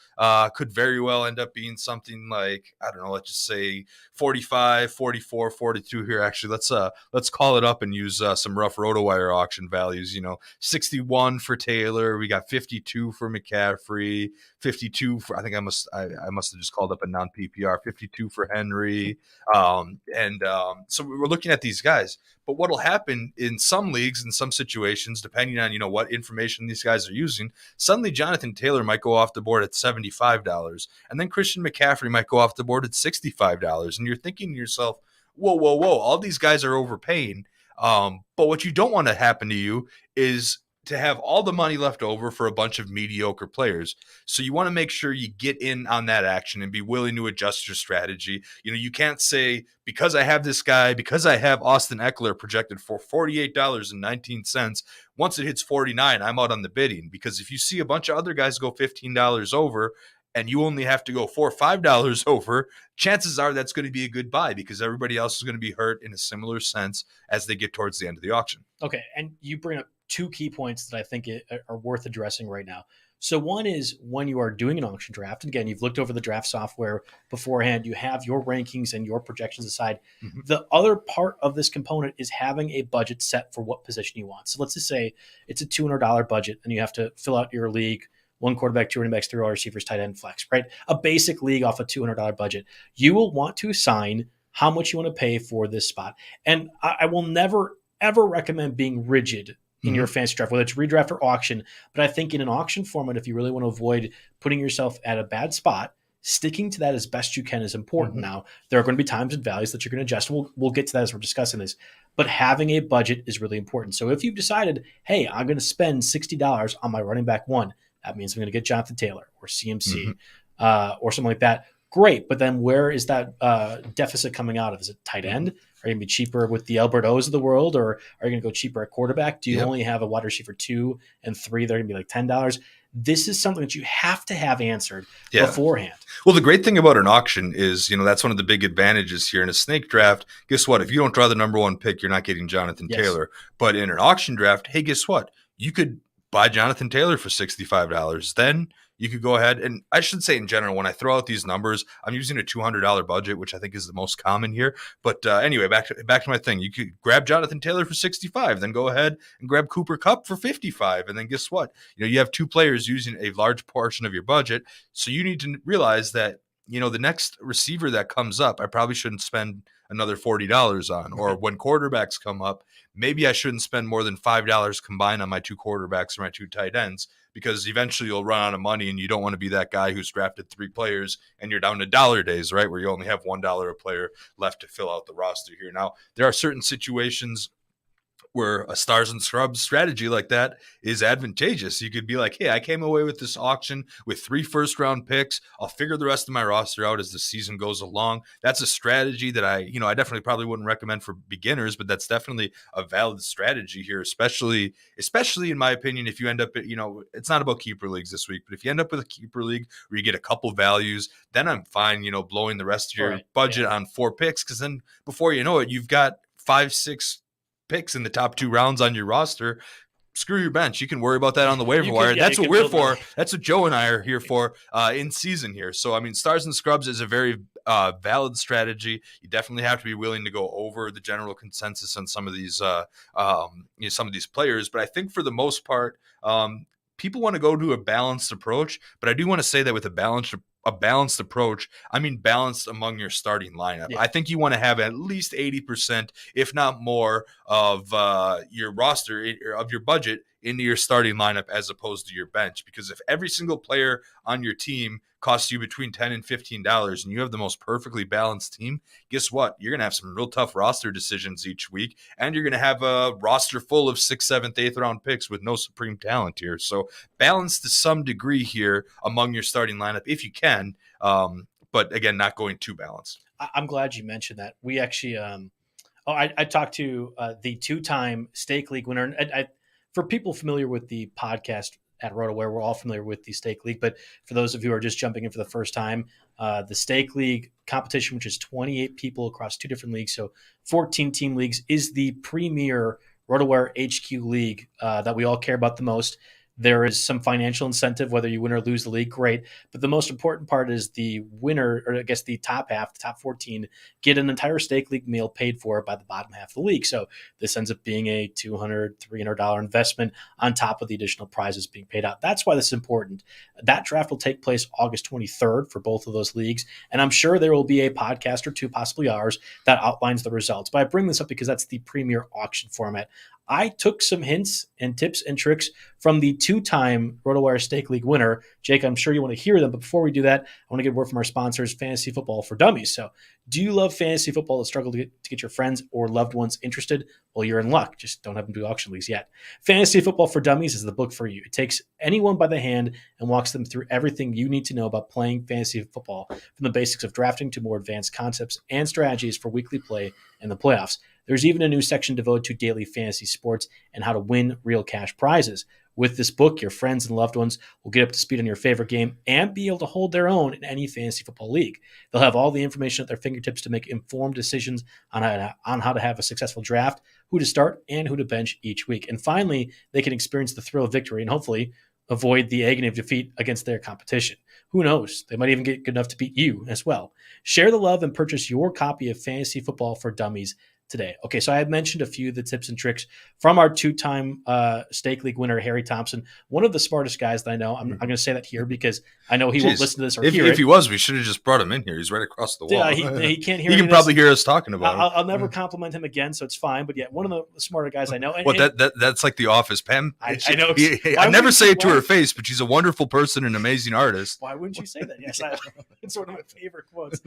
could very well end up being something like, I don't know, let's just say 45, 44, 42 here. Actually, let's call it up and use some rough RotoWire auction values. 61 for Taylor. We got 52 for McCaffrey, 52 for, I think I must have just called up a non-PPR, 52 for Henry. So we're looking at these guys. But what will happen in some leagues, in some situations, depending on, what information these guys are using, suddenly Jonathan Taylor might go off the board at $75, and then Christian McCaffrey might go off the board at $65. And you're thinking to yourself, whoa, all these guys are overpaying. But what you don't want to happen to you is to have all the money left over for a bunch of mediocre players. So you want to make sure you get in on that action and be willing to adjust your strategy. You can't say, because I have this guy, because I have Austin Eckler projected for $48.19, once it hits 49, I'm out on the bidding. Because if you see a bunch of other guys go $15 over and you only have to go $4 or $5 over, chances are that's going to be a good buy, because everybody else is going to be hurt in a similar sense as they get towards the end of the auction. Okay, and you bring up two key points that I think are worth addressing right now. So one is when you are doing an auction draft, and again, you've looked over the draft software beforehand, you have your rankings and your projections aside. The other part of this component is having a budget set for what position you want. So let's just say it's a $200 budget and you have to fill out your league, 1 quarterback, 2 running backs, 3 wide receivers, tight end, flex, right? A basic league off a $200 budget. You will want to assign how much you want to pay for this spot. And I will never, ever recommend being rigid in your fantasy draft, whether it's redraft or auction. But I think in an auction format, if you really want to avoid putting yourself at a bad spot, sticking to that as best you can is important. Now, there are going to be times and values that you're going to adjust. We'll get to that as we're discussing this. But having a budget is really important. So if you've decided, hey, I'm going to spend $60 on my running back one, that means I'm going to get Jonathan Taylor or CMC or something like that. Great. But then where is that deficit coming out of? Is it tight end? Are you going to be cheaper with the Albert O's of the world, or are you going to go cheaper at quarterback? Do you only have a wide receiver 2 and 3? They're going to be like $10. This is something that you have to have answered beforehand. Well, the great thing about an auction is, that's one of the big advantages here in a snake draft. Guess what? If you don't draw the number 1 pick, you're not getting Jonathan Taylor. But in an auction draft, hey, guess what? You could buy Jonathan Taylor for $65. Then you could go ahead, and I should say in general, when I throw out these numbers, I'm using a $200 budget, which I think is the most common here. But anyway, back to my thing. You could grab Jonathan Taylor for $65, then go ahead and grab Cooper Kupp for $55, and then guess what? You have 2 players using a large portion of your budget, so you need to realize that the next receiver that comes up, I probably shouldn't spend another $40 on. Or when quarterbacks come up, maybe I shouldn't spend more than $5 combined on my 2 quarterbacks or my 2 tight ends, because eventually you'll run out of money, and you don't want to be that guy who's drafted 3 players and you're down to dollar days, right, where you only have $1 a player left to fill out the roster here. Now, there are certain situations where a stars and scrubs strategy like that is advantageous. You could be like, hey, I came away with this auction with 3 first-round picks. I'll figure the rest of my roster out as the season goes along. That's a strategy that I definitely probably wouldn't recommend for beginners, but that's definitely a valid strategy here, especially in my opinion, if you end up, it's not about keeper leagues this week, but if you end up with a keeper league where you get a couple values, then I'm fine, blowing the rest of your budget on 4 picks, because then before you know it, you've got 5-6 picks in the top 2 rounds on your roster. Screw your bench. You can worry about that on the waiver wire. That's what we're for. That's what Joe and I are here for in season here. So, stars and scrubs is a very valid strategy. You definitely have to be willing to go over the general consensus on some of these some of these players. But I think for the most part, people want to go to a balanced approach. But I do want to say that with a balanced approach, balanced among your starting lineup. I think you want to have at least 80%, if not more, of your roster, of your budget into your starting lineup as opposed to your bench. Because if every single player on your team costs you between $10 and $15 and you have the most perfectly balanced team, guess what? You're going to have some real tough roster decisions each week, and you're going to have a roster full of 6th, 7th, 8th round picks with no supreme talent here. So balance to some degree here among your starting lineup if you can, but again, not going too balanced. I'm glad you mentioned that. We actually I talked to the 2-time Stake League winner. And for people familiar with the podcast at RotoWire, we're all familiar with the Stake League. But for those of you who are just jumping in for the first time, the Stake League competition, which is 28 people across 2 different leagues, so 14-team leagues, is the premier RotoWire HQ league that we all care about the most. There is some financial incentive, whether you win or lose the league, great. But the most important part is the winner, or I guess the top half, the top 14, get an entire Stake League meal paid for by the bottom half of the league. So this ends up being a $200, $300 investment on top of the additional prizes being paid out. That's why this is important. That draft will take place August 23rd for both of those leagues. And I'm sure there will be a podcast or 2, possibly ours, that outlines the results. But I bring this up because that's the premier auction format. I took some hints and tips and tricks from the 2-time RotoWire Stake League winner. Jake, I'm sure you want to hear them, but before we do that, I want to get a word from our sponsors, Fantasy Football for Dummies. So do you love fantasy football and struggle to get your friends or loved ones interested? Well, you're in luck. Just don't have them do auction leagues yet. Fantasy Football for Dummies is the book for you. It takes anyone by the hand and walks them through everything you need to know about playing fantasy football, from the basics of drafting to more advanced concepts and strategies for weekly play and the playoffs. There's even a new section devoted to daily fantasy sports and how to win real cash prizes. With this book, your friends and loved ones will get up to speed on your favorite game and be able to hold their own in any fantasy football league. They'll have all the information at their fingertips to make informed decisions on how to have a successful draft, who to start, and who to bench each week. And finally, they can experience the thrill of victory and hopefully avoid the agony of defeat against their competition. Who knows? They might even get good enough to beat you as well. Share the love and purchase your copy of Fantasy Football for Dummies today. Okay, so I had mentioned a few of the tips and tricks from our two-time stake league winner, Harry Thompson, one of the smartest guys that I know. I'm going to say that here because I know he won't listen to this or hear it. If he was, we should have just brought him in here. He's right across the wall. Yeah, he can't hear. He can probably hear us talking about it. I'll never compliment him again, so it's fine. But yeah, one of the smarter guys I know. That's like The Office, Pam. I know. I never say it to her face, but she's a wonderful person and amazing artist. Why wouldn't you say that? Yes, it's one of my favorite quotes.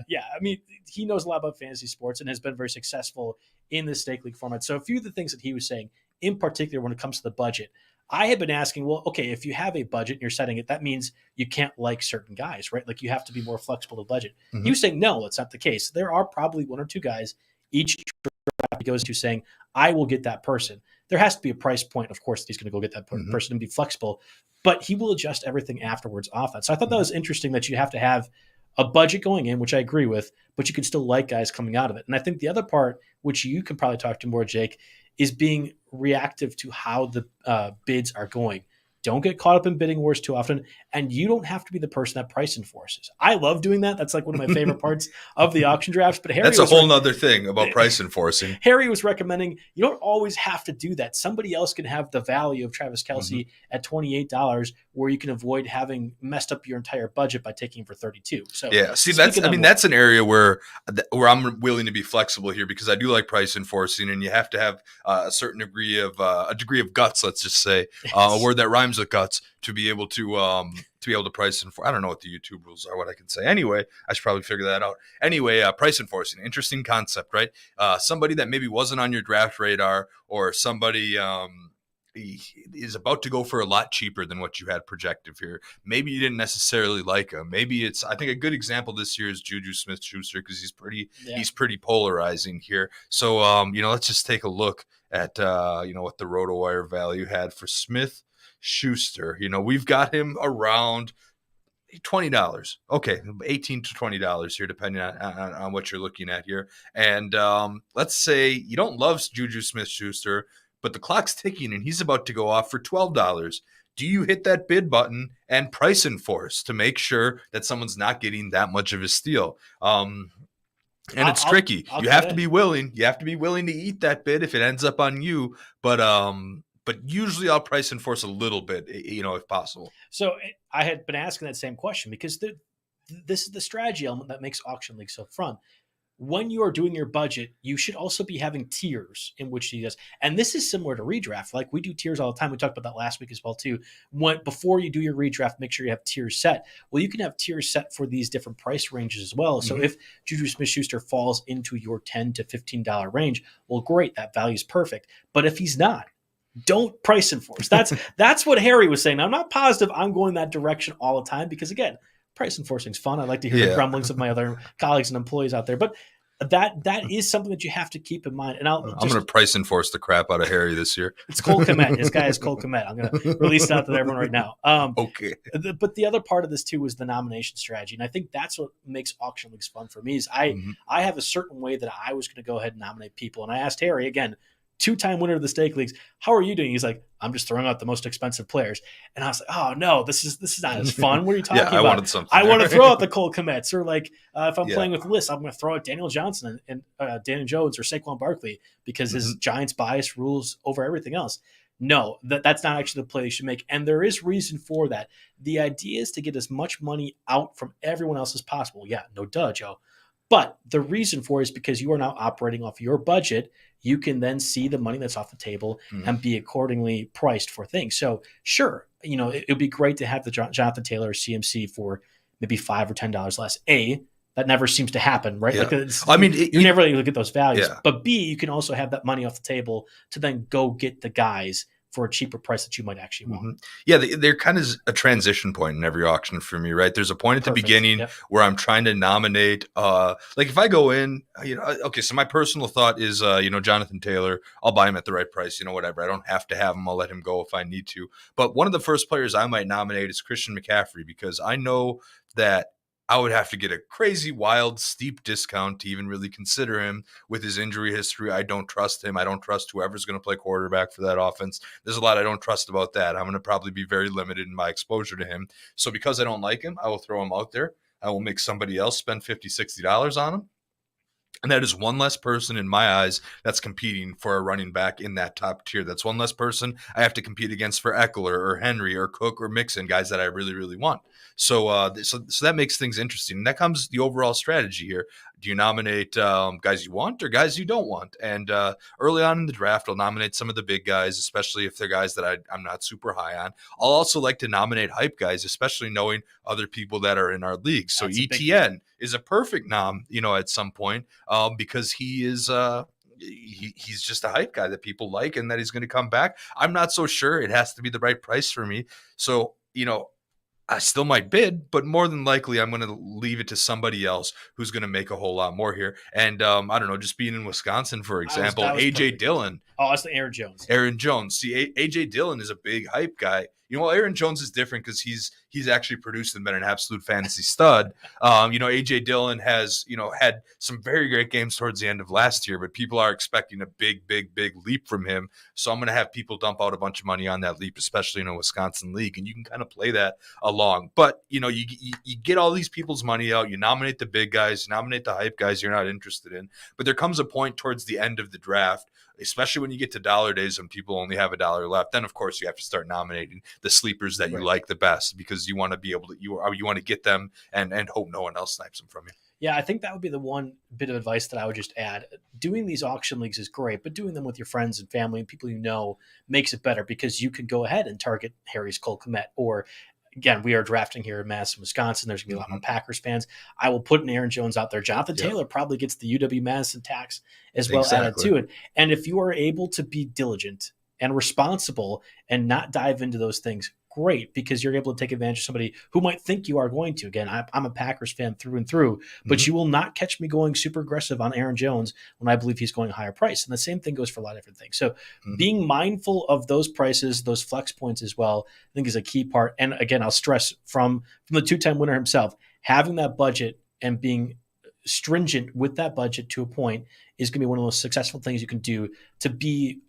Yeah, I mean, he knows a lot about fantasy sports and has been very successful in the stake league format. So a few of the things that he was saying, in particular when it comes to the budget, I had been asking, well, okay, if you have a budget and you're setting it, that means you can't like certain guys, right? Like you have to be more flexible to budget. Mm-hmm. He was saying, no, that's not the case. There are probably one or two guys each draft he goes to saying, I will get that person. There has to be a price point, of course, that he's going to go get that person and be flexible, but he will adjust everything afterwards off that. So I thought that was interesting that you have to have a budget going in, which I agree with, but you can still like guys coming out of it. And I think the other part, which you can probably talk to more, Jake, is being reactive to how the bids are going. Don't get caught up in bidding wars too often, and you don't have to be the person that price enforces. I love doing that. That's like one of my favorite parts of the auction drafts. But Harry, that's a whole nother thing about price enforcing. Harry was recommending you don't always have to do that. Somebody else can have the value of Travis Kelce at $28, where you can avoid having messed up your entire budget by taking him for $32. So yeah, see, that's an area where I'm willing to be flexible here because I do like price enforcing, and you have to have a certain degree of guts. Let's just say a word that rhymes with guts to be able to price enforce. I don't know what the YouTube rules are, what I can say. Anyway, I should probably figure that out. Anyway, price enforcing, interesting concept, right? Somebody that maybe wasn't on your draft radar, or somebody is about to go for a lot cheaper than what you had projected here. Maybe you didn't necessarily like him. Maybe I think a good example this year is Juju Smith-Schuster because he's pretty polarizing here. So let's just take a look at what the RotoWire value had for Smith-Schuster. We've got him around $20. Okay, $18 to $20 here, depending on what you're looking at here. And let's say you don't love Juju Smith-Schuster, but the clock's ticking and he's about to go off for $12. Do you hit that bid button and price enforce to make sure that someone's not getting that much of a steal? And it's tricky. You have to be willing. You have to be willing to eat that bid if it ends up on you. But usually I'll price enforce a little bit, if possible. So I had been asking that same question because this is the strategy element that makes auction leagues so fun. When you are doing your budget, you should also be having tiers in which you do this. And this is similar to redraft. Like we do tiers all the time. We talked about that last week as well too. Before you do your redraft, make sure you have tiers set. Well, you can have tiers set for these different price ranges as well. So if Juju Smith-Schuster falls into your $10 to $15 range, well, great, that value is perfect. But if he's not, don't price enforce. That's what Harry was saying. Now, I'm not positive I'm going that direction all the time because, again, price enforcing is fun. I like to hear the grumblings of my other colleagues and employees out there. But that is something that you have to keep in mind. And I'm going to price enforce the crap out of Harry this year. It's Cole Kmet. This guy is Cole Kmet. I'm going to release it out to everyone right now. Okay. But the other part of this too was the nomination strategy. And I think that's what makes auction leagues fun for me is I have a certain way that I was going to go ahead and nominate people. And I asked Harry, again, two-time winner of the stake leagues, how are you doing? He's like, I'm just throwing out the most expensive players. And I was like, oh no, this is not as fun. What are you talking about? I wanted something. I want to throw out the Cole Kmets, or like if I'm playing with lists, I'm going to throw out Daniel Johnson and Daniel Jones or Saquon Barkley because his Giants bias rules over everything else. No, that's not actually the play they should make. And there is reason for that. The idea is to get as much money out from everyone else as possible. Yeah, no duh, Joe. But the reason for it is because you are now operating off your budget. You can then see the money that's off the table and be accordingly priced for things. So sure, it would be great to have the Jonathan Taylor CMC for maybe $5 or $10 less. That never seems to happen, right? Yeah. Like you never really look at those values. Yeah. But B, you can also have that money off the table to then go get the guys for a cheaper price that you might actually want. Yeah, they're kind of a transition point in every auction for me, right? There's a point at the beginning where I'm trying to nominate, like if I go in, okay, so my personal thought is, Jonathan Taylor, I'll buy him at the right price, whatever. I don't have to have him. I'll let him go if I need to. But one of the first players I might nominate is Christian McCaffrey because I know that I would have to get a crazy, wild, steep discount to even really consider him with his injury history. I don't trust him. I don't trust whoever's going to play quarterback for that offense. There's a lot I don't trust about that. I'm going to probably be very limited in my exposure to him. So because I don't like him, I will throw him out there. I will make somebody else spend $50, $60 on him. And that is one less person in my eyes that's competing for a running back in that top tier. That's one less person I have to compete against for Eckler or Henry or Cook or Mixon, guys that I really, really want. So that makes things interesting. And that comes the overall strategy here. Do you nominate guys you want or guys you don't want? And early on in the draft, I'll nominate some of the big guys, especially if they're guys that I'm not super high on. I'll also like to nominate hype guys, especially knowing other people that are in our league. So ETN is a perfect nom, at some point, because he is he's just a hype guy that people like and that he's going to come back. I'm not so sure. It has to be the right price for me. So, I still might bid, but more than likely I'm going to leave it to somebody else who's going to make a whole lot more here. And I don't know, just being in Wisconsin, for example, AJ Dillon. Oh, that's the Aaron Jones. Aaron Jones. See, AJ Dillon is a big hype guy. Aaron Jones is different because he's actually produced and been an absolute fantasy stud. AJ Dillon has, had some very great games towards the end of last year, but people are expecting a big, big, big leap from him. So I'm going to have people dump out a bunch of money on that leap, especially in a Wisconsin league. And you can kind of play that along. But, you get all these people's money out. You nominate the big guys, you nominate the hype guys you're not interested in. But there comes a point towards the end of the draft, especially when you get to dollar days when people only have $1 left, then of course you have to start nominating the sleepers that you like the best, because you want to be able to you want to get them and hope no one else snipes them from you. Yeah, I think that would be the one bit of advice that I would just add. Doing these auction leagues is great, but doing them with your friends and family and people makes it better, because you can go ahead and target Harry's Cole Kmet, or again, we are drafting here in Madison, Wisconsin. There's going to be a lot more Packers fans. I will put an Aaron Jones out there. Jonathan Taylor probably gets the UW-Madison tax as well added to it. And if you are able to be diligent and responsible and not dive into those things, great, because you're able to take advantage of somebody who might think you are going to. Again, I'm a Packers fan through and through, but you will not catch me going super aggressive on Aaron Jones when I believe he's going a higher price. And the same thing goes for a lot of different things. So being mindful of those prices, those flex points as well, I think is a key part. And again, I'll stress from the two-time winner himself, having that budget and being stringent with that budget to a point is going to be one of the most successful things you can do to be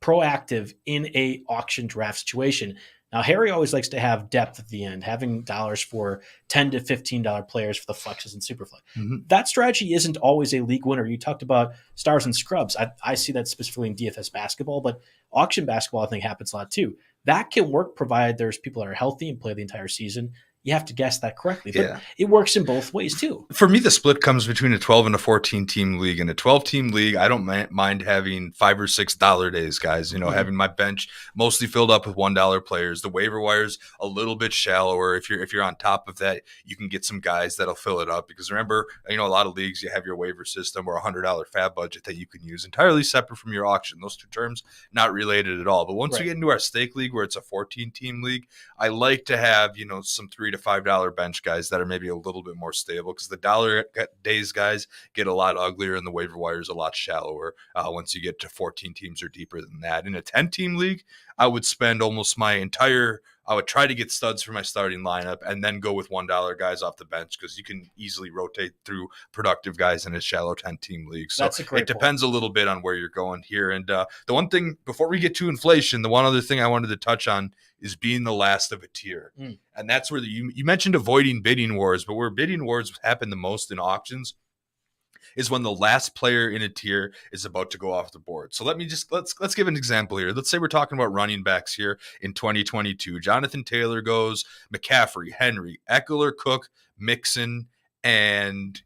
proactive in a auction draft situation. Now, Harry always likes to have depth at the end, having dollars for $10 to $15 players for the flexes and superflex. That strategy isn't always a league winner. You talked about stars and scrubs. I see that specifically in DFS basketball, but auction basketball I think happens a lot too. That can work provided there's people that are healthy and play the entire season. You have to guess that correctly. But it works in both ways too. For me, the split comes between a 12 and a 14 team league. In a 12 team league, I don't mind having $5 or $6 days, guys. Having my bench mostly filled up with $1 players. The waiver wire's a little bit shallower. If you're on top of that, you can get some guys that'll fill it up. Because remember, a lot of leagues you have your waiver system or $100 fab budget that you can use entirely separate from your auction. Those two terms not related at all. But once we get into our stake league, where it's a 14 team league, I like to have some $3 to $5 bench guys that are maybe a little bit more stable, because the dollar days guys get a lot uglier and the waiver wire is a lot shallower once you get to 14 teams or deeper than that. In a 10 team league, I would spend almost I would try to get studs for my starting lineup and then go with $1 guys off the bench, because you can easily rotate through productive guys in a shallow 10 team league. So it depends a little bit on where you're going here. And the one thing before we get to inflation, the one other thing I wanted to touch on is being the last of a tier. And that's where you mentioned avoiding bidding wars, but where bidding wars happen the most in auctions is when the last player in a tier is about to go off the board. So let's give an example here. Let's say we're talking about running backs here in 2022. Jonathan Taylor goes, McCaffrey, Henry, Eckler, Cook, Mixon, and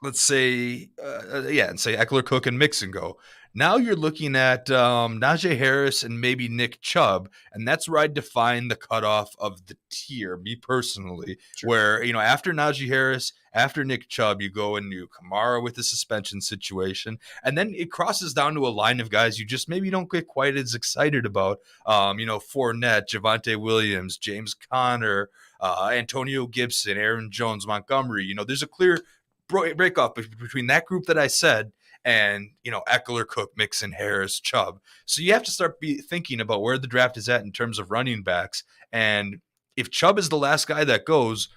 let's say Eckler, Cook, and Mixon go. Now you're looking at Naji Harris and maybe Nick Chubb, and that's where I define the cutoff of the tier, me personally, where, after Naji Harris, after Nick Chubb, you go into Kamara with the suspension situation, and then it crosses down to a line of guys you just maybe don't get quite as excited about, Fournette, Javonte Williams, James Conner, Antonio Gibson, Aaron Jones, Montgomery. There's a clear breakoff between that group that I said and, Eckler, Cook, Mixon, Harris, Chubb. So you have to start thinking about where the draft is at in terms of running backs. And if Chubb is the last guy that goes,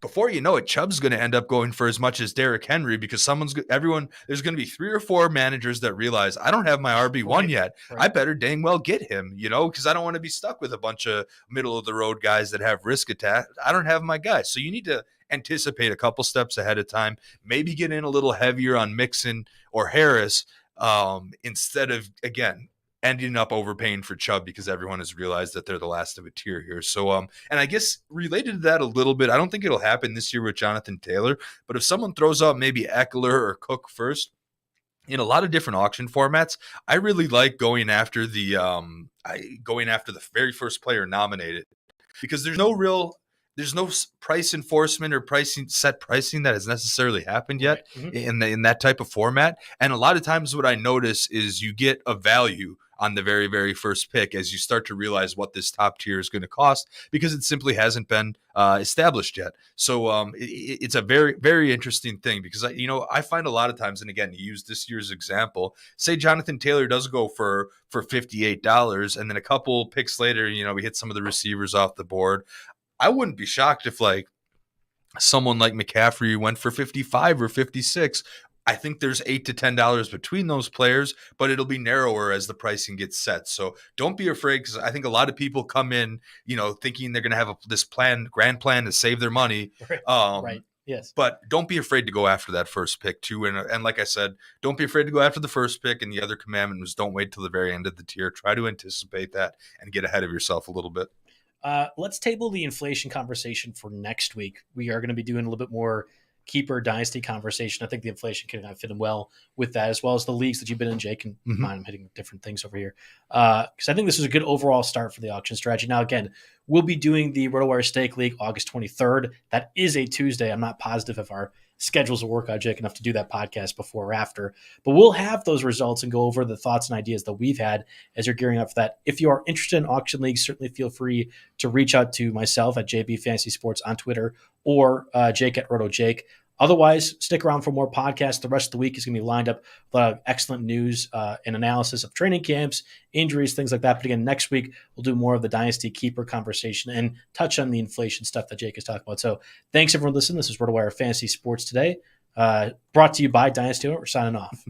before you know it, Chubb's going to end up going for as much as Derrick Henry, because there's going to be 3 or 4 managers that realize I don't have my RB1 yet. I better dang well get him, because I don't want to be stuck with a bunch of middle of the road guys that have risk attack. I don't have my guy. So you need to anticipate a couple steps ahead of time, maybe get in a little heavier on Mixon or Harris instead of, again, ending up overpaying for Chubb because everyone has realized that they're the last of a tier here. So, and I guess related to that a little bit, I don't think it'll happen this year with Jonathan Taylor, but if someone throws out maybe Eckler or Cook first, in a lot of different auction formats, I really like going after the very first player nominated, because there's no price enforcement or set pricing that has necessarily happened yet in that type of format. And a lot of times what I notice is you get a value on the very, very first pick as you start to realize what this top tier is going to cost, because it simply hasn't been established yet. So it's a very, very interesting thing, because I find a lot of times, and again, you use this year's example, say Jonathan Taylor does go for $58, and then a couple picks later, we hit some of the receivers off the board. I wouldn't be shocked if someone like McCaffrey went for 55 or 56. I think there's $8 to $10 between those players, but it'll be narrower as the pricing gets set. So don't be afraid, because I think a lot of people come in, thinking they're going to have this grand plan to save their money. Right. Yes. But don't be afraid to go after that first pick too. And like I said, don't be afraid to go after the first pick. And the other commandment was don't wait till the very end of the tier. Try to anticipate that and get ahead of yourself a little bit. Let's table the inflation conversation for next week. We are going to be doing a little bit more keeper dynasty conversation. I think the inflation can fit in well with that, as well as the leagues that you've been in, Jake. And mind, I'm hitting different things over here. Because I think this is a good overall start for the auction strategy. Now, again, we'll be doing the RotoWire Stake League August 23rd. That is a Tuesday. I'm not positive if our schedules will work out, Jake, enough to do that podcast before or after. But we'll have those results and go over the thoughts and ideas that we've had as you're gearing up for that. If you are interested in auction leagues, certainly feel free to reach out to myself at JB Fantasy Sports on Twitter, or Jake at RotoJake. Otherwise, stick around for more podcasts. The rest of the week is going to be lined up with a lot of excellent news and analysis of training camps, injuries, things like that. But again, next week, we'll do more of the Dynasty Keeper conversation and touch on the inflation stuff that Jake is talking about. So thanks, everyone, listening. This is RotoWire Fantasy Sports Today, brought to you by Dynasty. We're signing off.